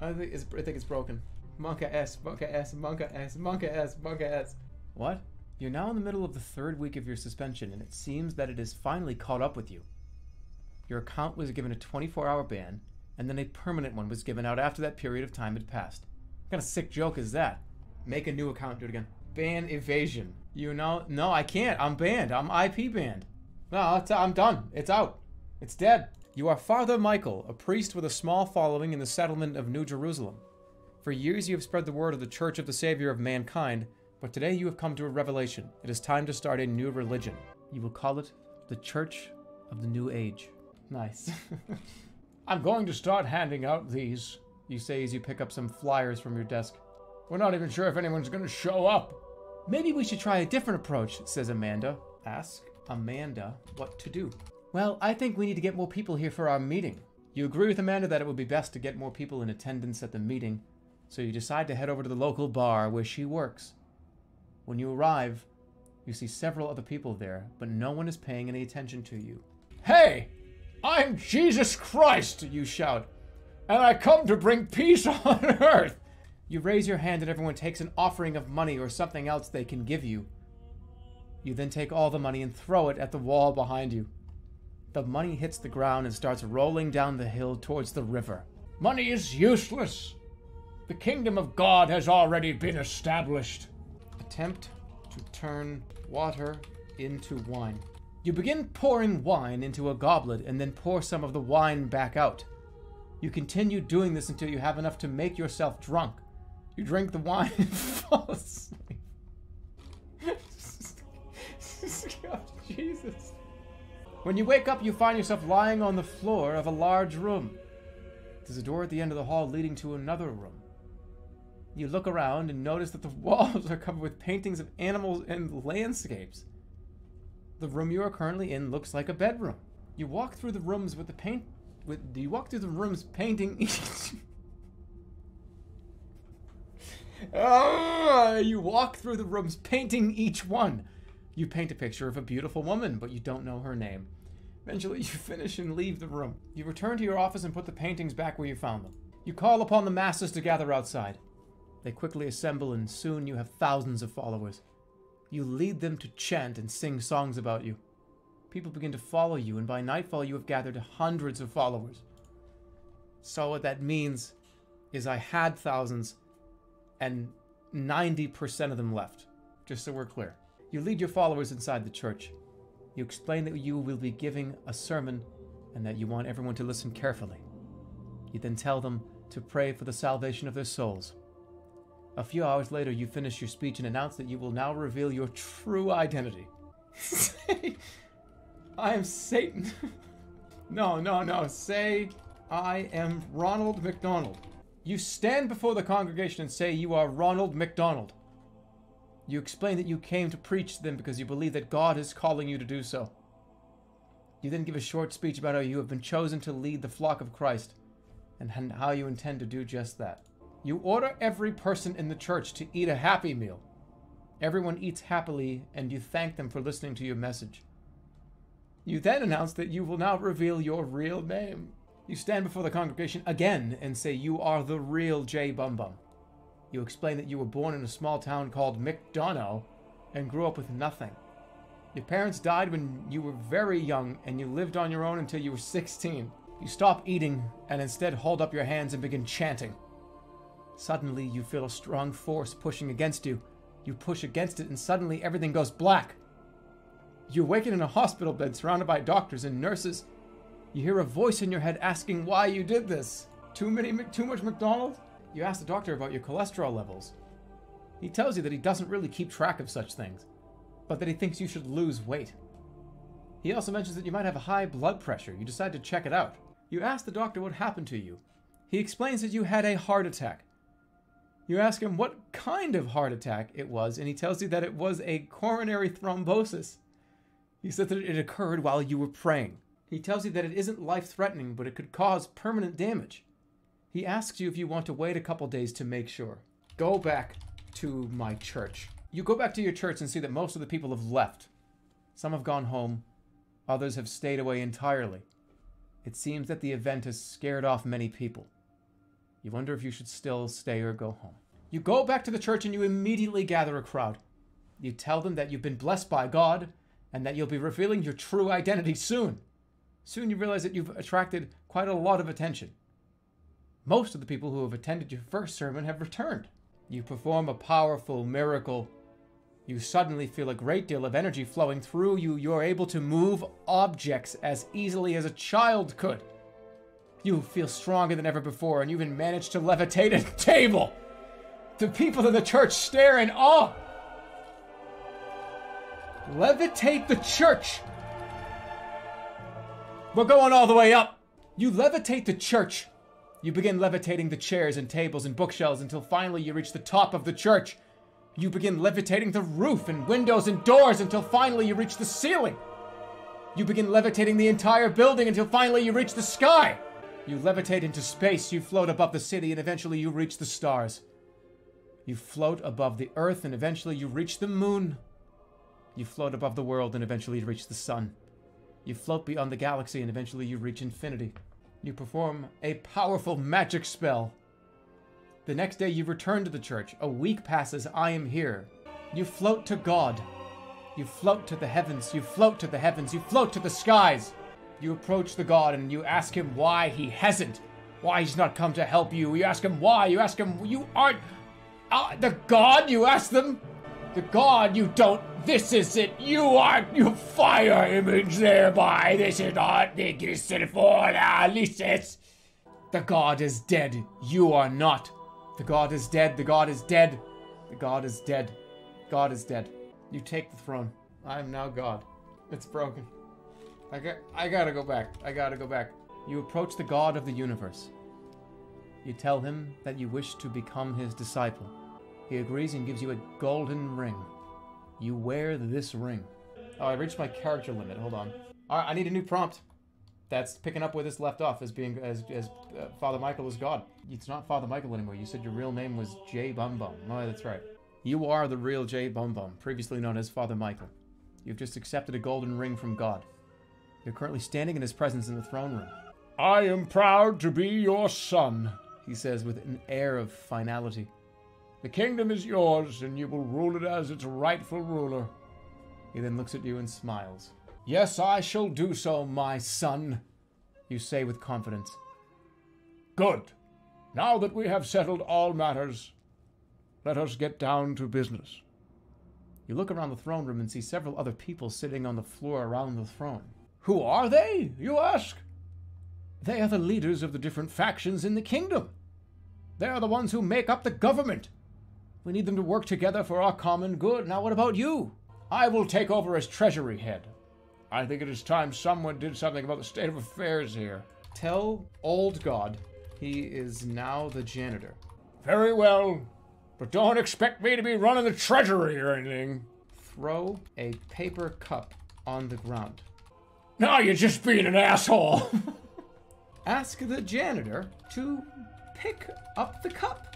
I think it's broken. Monka S, Monka S, Monka S, Monka S, Monka S. What? You're now in the middle of the 3rd week of your suspension, and it seems that it has finally caught up with you. Your account was given a 24-hour ban, and then a permanent one was given out after that period of time had passed. What kind of sick joke is that? Make a new account, do it again. Ban evasion. You know, no, I can't. I'm banned. I'm IP banned. No, I'm done. It's out. It's dead. You are Father Michael, a priest with a small following in the settlement of New Jerusalem. For years you have spread the word of the Church of the Savior of mankind, but today you have come to a revelation. It is time to start a new religion. You will call it the Church of the New Age. Nice. I'm going to start handing out these, you say as you pick up some flyers from your desk. We're not even sure if anyone's going to show up. Maybe we should try a different approach, says Amanda. Ask Amanda what to do. Well, I think we need to get more people here for our meeting. You agree with Amanda that it would be best to get more people in attendance at the meeting, so you decide to head over to the local bar where she works. When you arrive, you see several other people there, but no one is paying any attention to you. Hey! I'm Jesus Christ, you shout, and I come to bring peace on earth! You raise your hand and everyone takes an offering of money or something else they can give you. You then take all the money and throw it at the wall behind you. The money hits the ground and starts rolling down the hill towards the river. Money is useless. The kingdom of God has already been established. Attempt to turn water into wine. You begin pouring wine into a goblet and then pour some of the wine back out. You continue doing this until you have enough to make yourself drunk. You drink the wine and fall asleep. Jesus. When you wake up, you find yourself lying on the floor of a large room. There's a door at the end of the hall leading to another room. You look around and notice that the walls are covered with paintings of animals and landscapes. The room you are currently in looks like a bedroom. You walk through the rooms with the paint... Do you walk through the rooms painting each... You walk through the rooms painting each one. You paint a picture of a beautiful woman, but you don't know her name. Eventually, you finish and leave the room. You return to your office and put the paintings back where you found them. You call upon the masses to gather outside. They quickly assemble, and soon you have thousands of followers. You lead them to chant and sing songs about you. People begin to follow you, and by nightfall, you have gathered hundreds of followers. So what that means is I had thousands, and 90% of them left, just so we're clear. You lead your followers inside the church. You explain that you will be giving a sermon and that you want everyone to listen carefully. You then tell them to pray for the salvation of their souls. A few hours later, you finish your speech and announce that you will now reveal your true identity. Say, I am Satan. No. Say, I am Ronald McDonald. You stand before the congregation and say you are Ronald McDonald. You explain that you came to preach to them because you believe that God is calling you to do so. You then give a short speech about how you have been chosen to lead the flock of Christ and how you intend to do just that. You order every person in the church to eat a happy meal. Everyone eats happily, and you thank them for listening to your message. You then announce that you will now reveal your real name. You stand before the congregation again and say you are the real J. Bum Bum. You explain that you were born in a small town called McDonough and grew up with nothing. Your parents died when you were very young, and you lived on your own until you were 16. You stop eating and instead hold up your hands and begin chanting. Suddenly, you feel a strong force pushing against you. You push against it, and suddenly everything goes black. You awaken in a hospital bed surrounded by doctors and nurses. You hear a voice in your head asking why you did this. Too much McDonald's? You ask the doctor about your cholesterol levels. He tells you that he doesn't really keep track of such things, but that he thinks you should lose weight. He also mentions that you might have a high blood pressure. You decide to check it out. You ask the doctor what happened to you.
He explains that you had a heart attack. You ask him what kind of heart attack it was, and he tells you that it was a coronary thrombosis. He said that it occurred while you were praying. He tells you that it isn't life-threatening, but it could cause permanent damage. He asks you if you want to wait a couple days to make sure. Go back to my church. You go back to your church and see that most of the people have left. Some have gone home. Others have stayed away entirely. It seems that the event has scared off many people. You wonder if you should still stay or go home. You go back to the church and you immediately gather a crowd. You tell them that you've been blessed by God and that you'll be revealing your true identity soon. Soon you realize that you've attracted quite a lot of attention. Most of the people who have attended your first sermon have returned. You perform a powerful miracle. You suddenly feel a great deal of energy flowing through you. You're able to move objects as easily as a child could. You feel stronger than ever before, and you even managed to levitate a table. The people in the church stare in awe. Levitate the church. We're going all the way up. You levitate the church. You begin levitating the chairs and tables and bookshelves until finally you reach the top of the church. You begin levitating the roof and windows and doors until finally you reach the ceiling. You begin levitating the entire building until finally you reach the sky. You levitate into space, you float above the city, and eventually you reach the stars. You float above the earth, and eventually you reach the moon. You float above the world, and eventually you reach the sun. You float beyond the galaxy, and eventually you reach infinity. You perform a powerful magic spell. The next day you return to the church. A week passes, I am here. You float to God. You float to the heavens, you float to the heavens, you float to the skies. You approach the God and you ask him why he hasn't. Why he's not come to help you. You ask him why. You ask him, you aren't the God, you ask them. The God, you don't. This is it. You are. You fire image thereby. This is not the existed for the The God is dead. You are not. The God is dead. The God is dead. The God is dead. God is dead. You take the throne. I am now God. It's broken. I gotta go back. I gotta go back. You approach the God of the universe. You tell him that you wish to become his disciple. He agrees and gives you a golden ring. You wear this ring. Oh, I reached my character limit. Hold on. All right, I need a new prompt. That's picking up where this left off as being as Father Michael is God. It's not Father Michael anymore. You said your real name was J Bum Bum. Oh, that's right. You are the real J Bum Bum, previously known as Father Michael. You've just accepted a golden ring from God. You're currently standing in his presence in the throne room.
I am proud to be your son,
he says with an air of finality.
The kingdom is yours, and you will rule it as its rightful ruler.
He then looks at you and smiles.
Yes, I shall do so, my son,
you say with confidence.
Good. Now that we have settled all matters, let us get down to business.
You look around the throne room and see several other people sitting on the floor around the throne.
Who are they, you ask?
They are the leaders of the different factions in the kingdom.
They are the ones who make up the government. We need them to work together for our common good. Now what about you? I will take over as treasury head. I think it is time someone did something about the state of affairs here.
Tell old God he is now the janitor.
Very well, but don't expect me to be running the treasury or anything.
Throw a paper cup on the ground.
Now you're just being an asshole.
Ask the janitor to pick up the cup.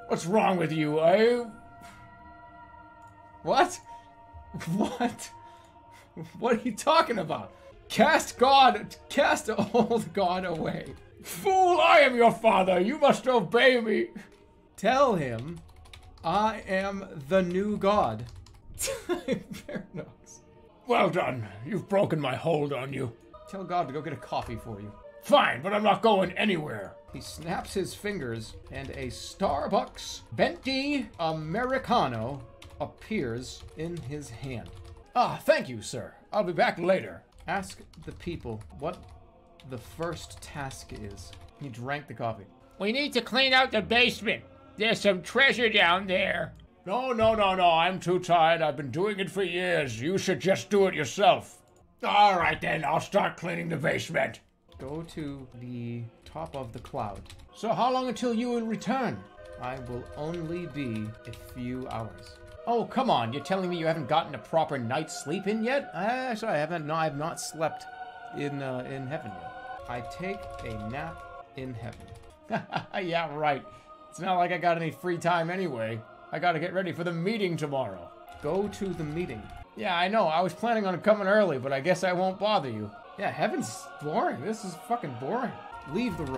What's wrong with you, eh?
What? What? What are you talking about?
Cast old God away.
Fool, I am your father. You must obey me. Tell him I am the new God. Fair enough.
Well done. You've broken my hold on you.
Tell God to go get a coffee for you.
Fine, but I'm not going anywhere.
He snaps his fingers, and a Starbucks Venti Americano appears in his hand.
Ah, thank you, sir. I'll be back later.
Ask the people what the first task is. He drank the coffee.
We need to clean out the basement. There's some treasure down there. No, I'm too tired. I've been doing it for years. You should just do it yourself. All right, then. I'll start cleaning the basement.
Go to the top of the cloud. So how long until you will return? I will only be a few hours. Oh, come on. You're telling me you haven't gotten a proper night's sleep in yet? Actually, I haven't. No, I've not slept in heaven yet. I take a nap in heaven. Yeah, right. It's not like I got any free time anyway. I gotta get ready for the meeting tomorrow. Go to the meeting. Yeah, I know. I was planning on coming early, but I guess I won't bother you. Yeah, heaven's boring. This is fucking boring. Leave the room.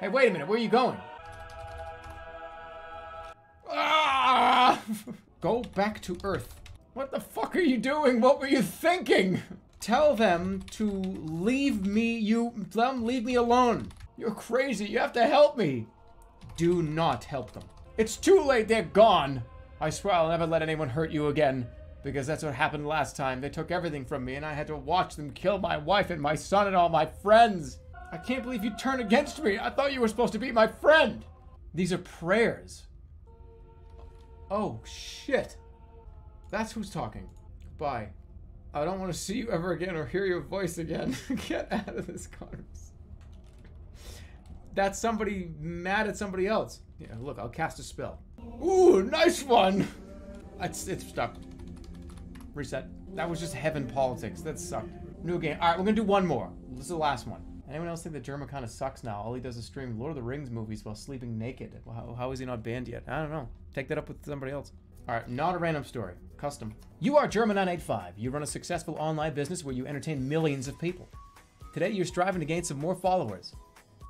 Hey, wait a minute. Where are you going? Ah! Go back to Earth. What the fuck are you doing? What were you thinking? Tell them to leave me. Leave me alone. You're crazy. You have to help me. Do not help them. It's too late. They're gone. I swear I'll never let anyone hurt you again. Because that's what happened last time. They took everything from me and I had to watch them kill my wife and my son and all my friends. I can't believe you turned against me. I thought you were supposed to be my friend. These are prayers. Oh, shit. That's who's talking. Bye. I don't want to see you ever again or hear your voice again. Get out of this conversation. That's somebody mad at somebody else. Yeah, look, I'll cast a spell. Ooh, nice one. It's stuck. Reset. That was just heaven politics. That sucked. New game. All right, we're going to do one more. This is the last one. Anyone else think that Jerma kind of sucks now? All he does is stream Lord of the Rings movies while sleeping naked. How is he not banned yet? I don't know. Take that up with somebody else. Alright, not a random story. Custom. You are Jerma985. You run a successful online business where you entertain millions of people. Today you're striving to gain some more followers.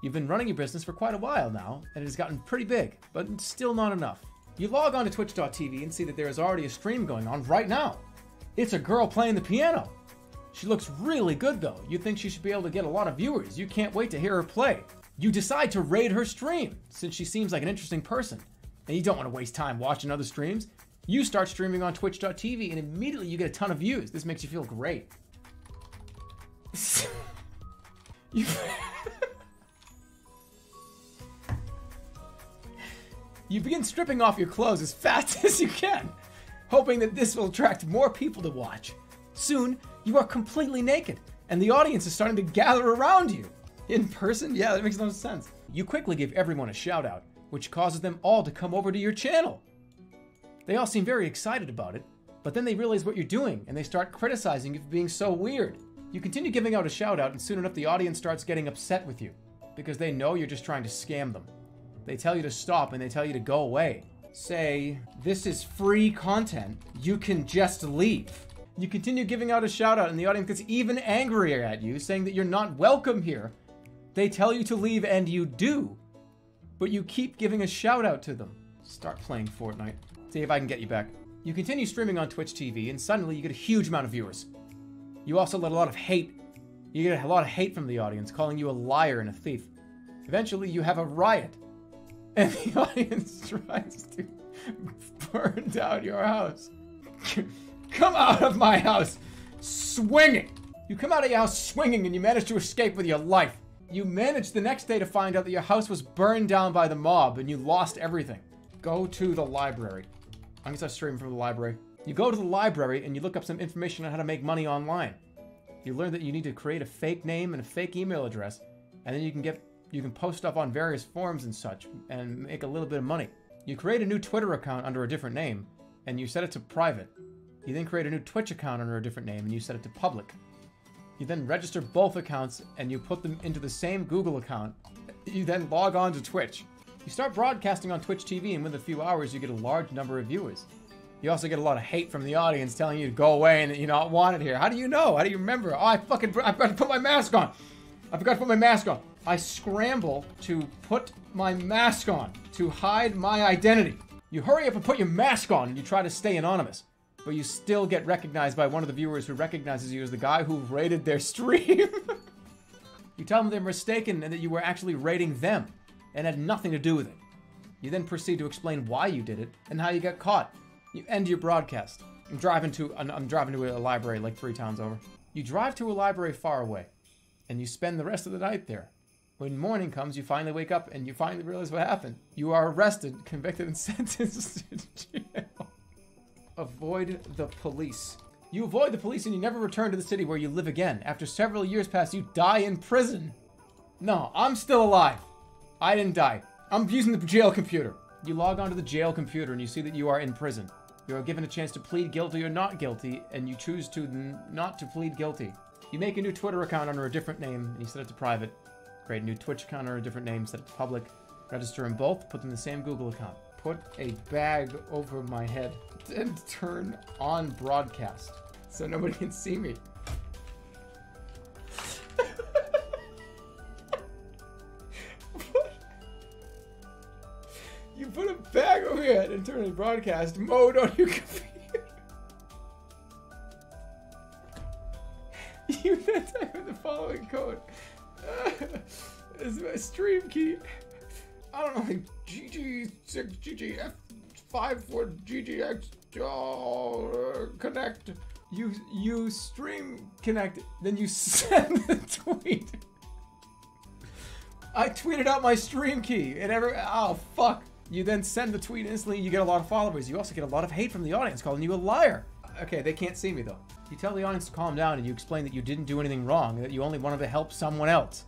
You've been running your business for quite a while now, and it has gotten pretty big, but still not enough. You log on to twitch.tv and see that there is already a stream going on right now. It's a girl playing the piano. She looks really good though. You think she should be able to get a lot of viewers. You can't wait to hear her play. You decide to raid her stream, since she seems like an interesting person. And you don't want to waste time watching other streams. You start streaming on twitch.tv and immediately you get a ton of views. This makes you feel great. You begin stripping off your clothes as fast as you can, hoping that this will attract more people to watch. Soon, you are completely naked, and the audience is starting to gather around you. In person? Yeah, that makes no sense. You quickly give everyone a shout out, which causes them all to come over to your channel. They all seem very excited about it, but then they realize what you're doing, and they start criticizing you for being so weird. You continue giving out a shout out, and soon enough the audience starts getting upset with you, because they know you're just trying to scam them. They tell you to stop and they tell you to go away. Say, this is free content, you can just leave. You continue giving out a shout out and the audience gets even angrier at you, saying that you're not welcome here. They tell you to leave and you do, but you keep giving a shout out to them. Start playing Fortnite. See if I can get you back. You continue streaming on Twitch TV and suddenly you get a huge amount of viewers. You also get a lot of hate. You get a lot of hate from the audience, calling you a liar and a thief. Eventually you have a riot. And the audience tries to burn down your house. Come out of my house swinging. You come out of your house swinging and you manage to escape with your life. You manage the next day to find out that your house was burned down by the mob and you lost everything. Go to the library. I'm gonna start streaming from the library. You go to the library and you look up some information on how to make money online. You learn that you need to create a fake name and a fake email address, and then you can post stuff on various forums and such and make a little bit of money. You create a new Twitter account under a different name and you set it to private. You then create a new Twitch account under a different name and you set it to public. You then register both accounts and you put them into the same Google account. You then log on to Twitch. You start broadcasting on Twitch TV and within a few hours you get a large number of viewers. You also get a lot of hate from the audience telling you to go away and that you're not wanted here. How do you know? How do you remember? Oh, I forgot to put my mask on. I forgot to put my mask on. I scramble to put my mask on to hide my identity. You hurry up and put your mask on and you try to stay anonymous, but you still get recognized by one of the viewers who recognizes you as the guy who raided their stream. You tell them they're mistaken and that you were actually raiding them and had nothing to do with it. You then proceed to explain why you did it and how you got caught. You end your broadcast. I'm driving to a library like 3 towns over. You drive to a library far away and you spend the rest of the night there. When morning comes, you finally wake up and you finally realize what happened. You are arrested, convicted, and sentenced to jail. Avoid the police. You avoid the police and you never return to the city where you live again. After several years pass, you die in prison. No, I'm still alive. I didn't die. I'm using the jail computer. You log onto the jail computer and you see that you are in prison. You are given a chance to plead guilty or not guilty, and you choose to not to plead guilty. You make a new Twitter account under a different name and you set it to private. Create a new Twitch account under a different name, set it to public. Register them both, put them in the same Google account. Put a bag over my head and turn on broadcast so nobody can see me. You put a bag over your head and turn on broadcast mode on your computer. You then type in the following code. This is my stream key. I don't know, like GG6GGF54GGX connect. You stream connect, then you send the tweet. I tweeted out my stream key and oh fuck. You then send the tweet instantly, you get a lot of followers. You also get a lot of hate from the audience calling you a liar. Okay, they can't see me though. You tell the audience to calm down and you explain that you didn't do anything wrong and that you only wanted to help someone else.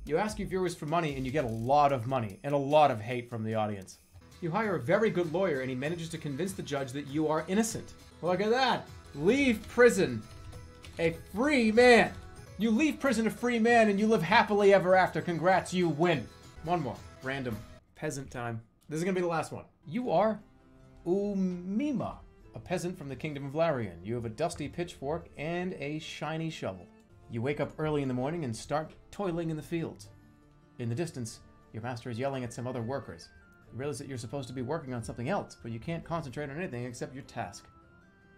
You ask your viewers for money and you get a lot of money and a lot of hate from the audience. You hire a very good lawyer and he manages to convince the judge that you are innocent. Look at that. Leave prison a free man. You leave prison a free man and you live happily ever after. Congrats, you win. One more. Random. Peasant time. This is gonna be the last one. You are Umima, a peasant from the kingdom of Larian. You have a dusty pitchfork and a shiny shovel. You wake up early in the morning and start toiling in the fields. In the distance, your master is yelling at some other workers. You realize that you're supposed to be working on something else, but you can't concentrate on anything except your task.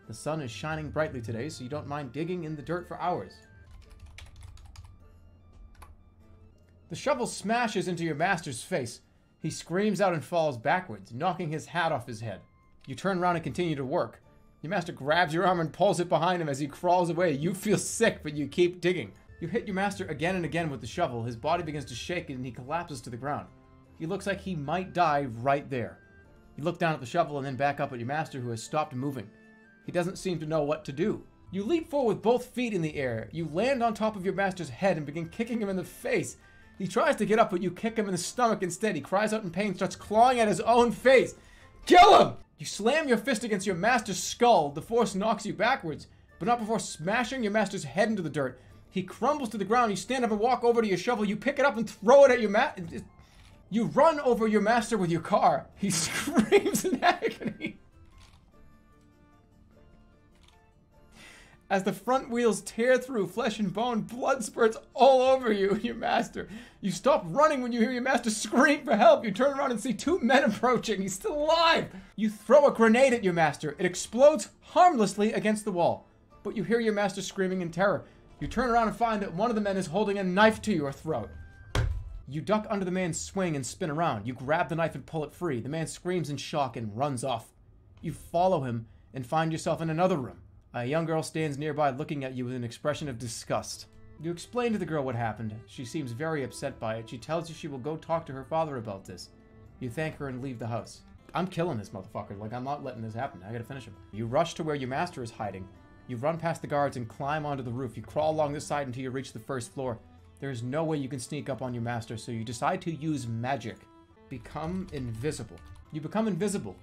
The sun is shining brightly today, so you don't mind digging in the dirt for hours. The shovel smashes into your master's face. He screams out and falls backwards, knocking his hat off his head. You turn around and continue to work. Your master grabs your arm and pulls it behind him as he crawls away. You feel sick, but you keep digging. You hit your master again and again with the shovel. His body begins to shake and he collapses to the ground. He looks like he might die right there. You look down at the shovel and then back up at your master, who has stopped moving. He doesn't seem to know what to do. You leap forward with both feet in the air. You land on top of your master's head and begin kicking him in the face. He tries to get up, but you kick him in the stomach instead. He cries out in pain, starts clawing at his own face. Kill him! You slam your fist against your master's skull. The force knocks you backwards, but not before smashing your master's head into the dirt. He crumbles to the ground. You stand up and walk over to your shovel. You pick it up and throw it at your master. You run over your master with your car. He screams in agony. As the front wheels tear through flesh and bone, blood spurts all over you and your master. You stop running when you hear your master scream for help. You turn around and see two men approaching. He's still alive. You throw a grenade at your master. It explodes harmlessly against the wall. But you hear your master screaming in terror. You turn around and find that one of the men is holding a knife to your throat. You duck under the man's swing and spin around. You grab the knife and pull it free. The man screams in shock and runs off. You follow him and find yourself in another room. A young girl stands nearby looking at you with an expression of disgust. You explain to the girl what happened. She seems very upset by it. She tells you she will go talk to her father about this. You thank her and leave the house. I'm killing this motherfucker. Like, I'm not letting this happen. I gotta finish him. You rush to where your master is hiding. You run past the guards and climb onto the roof. You crawl along the side until you reach the first floor. There's no way you can sneak up on your master, so you decide to use magic. Become invisible. You become invisible.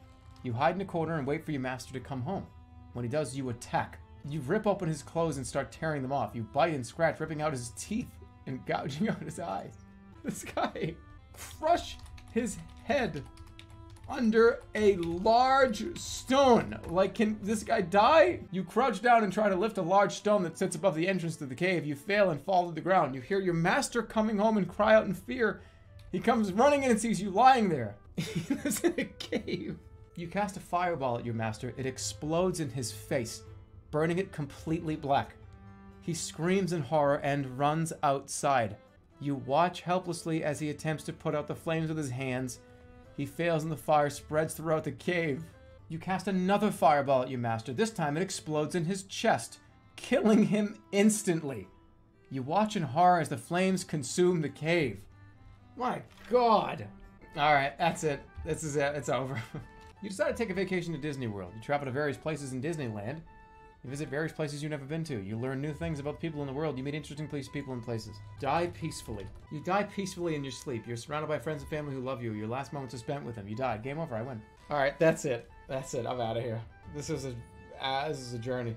You hide in a corner and wait for your master to come home. When he does, you attack. You rip open his clothes and start tearing them off. You bite and scratch, ripping out his teeth and gouging out his eyes. This guy, crush his head under a large stone. Like, can this guy die? You crouch down and try to lift a large stone that sits above the entrance to the cave. You fail and fall to the ground. You hear your master coming home and cry out in fear. He comes running in and sees you lying there. He was in a cave. You cast a fireball at your master. It explodes in his face, burning it completely black. He screams in horror and runs outside. You watch helplessly as he attempts to put out the flames with his hands. He fails and the fire spreads throughout the cave. You cast another fireball at your master. This time it explodes in his chest, killing him instantly. You watch in horror as the flames consume the cave. My God. Alright, that's it. This is it. It's over. You decide to take a vacation to Disney World. You travel to various places in Disneyland. You visit various places you've never been to. You learn new things about the people in the world. You meet interesting people and places. Die peacefully. You die peacefully in your sleep. You're surrounded by friends and family who love you. Your last moments are spent with them. You died. Game over. I win. Alright, that's it. That's it. I'm out of here. This is a journey.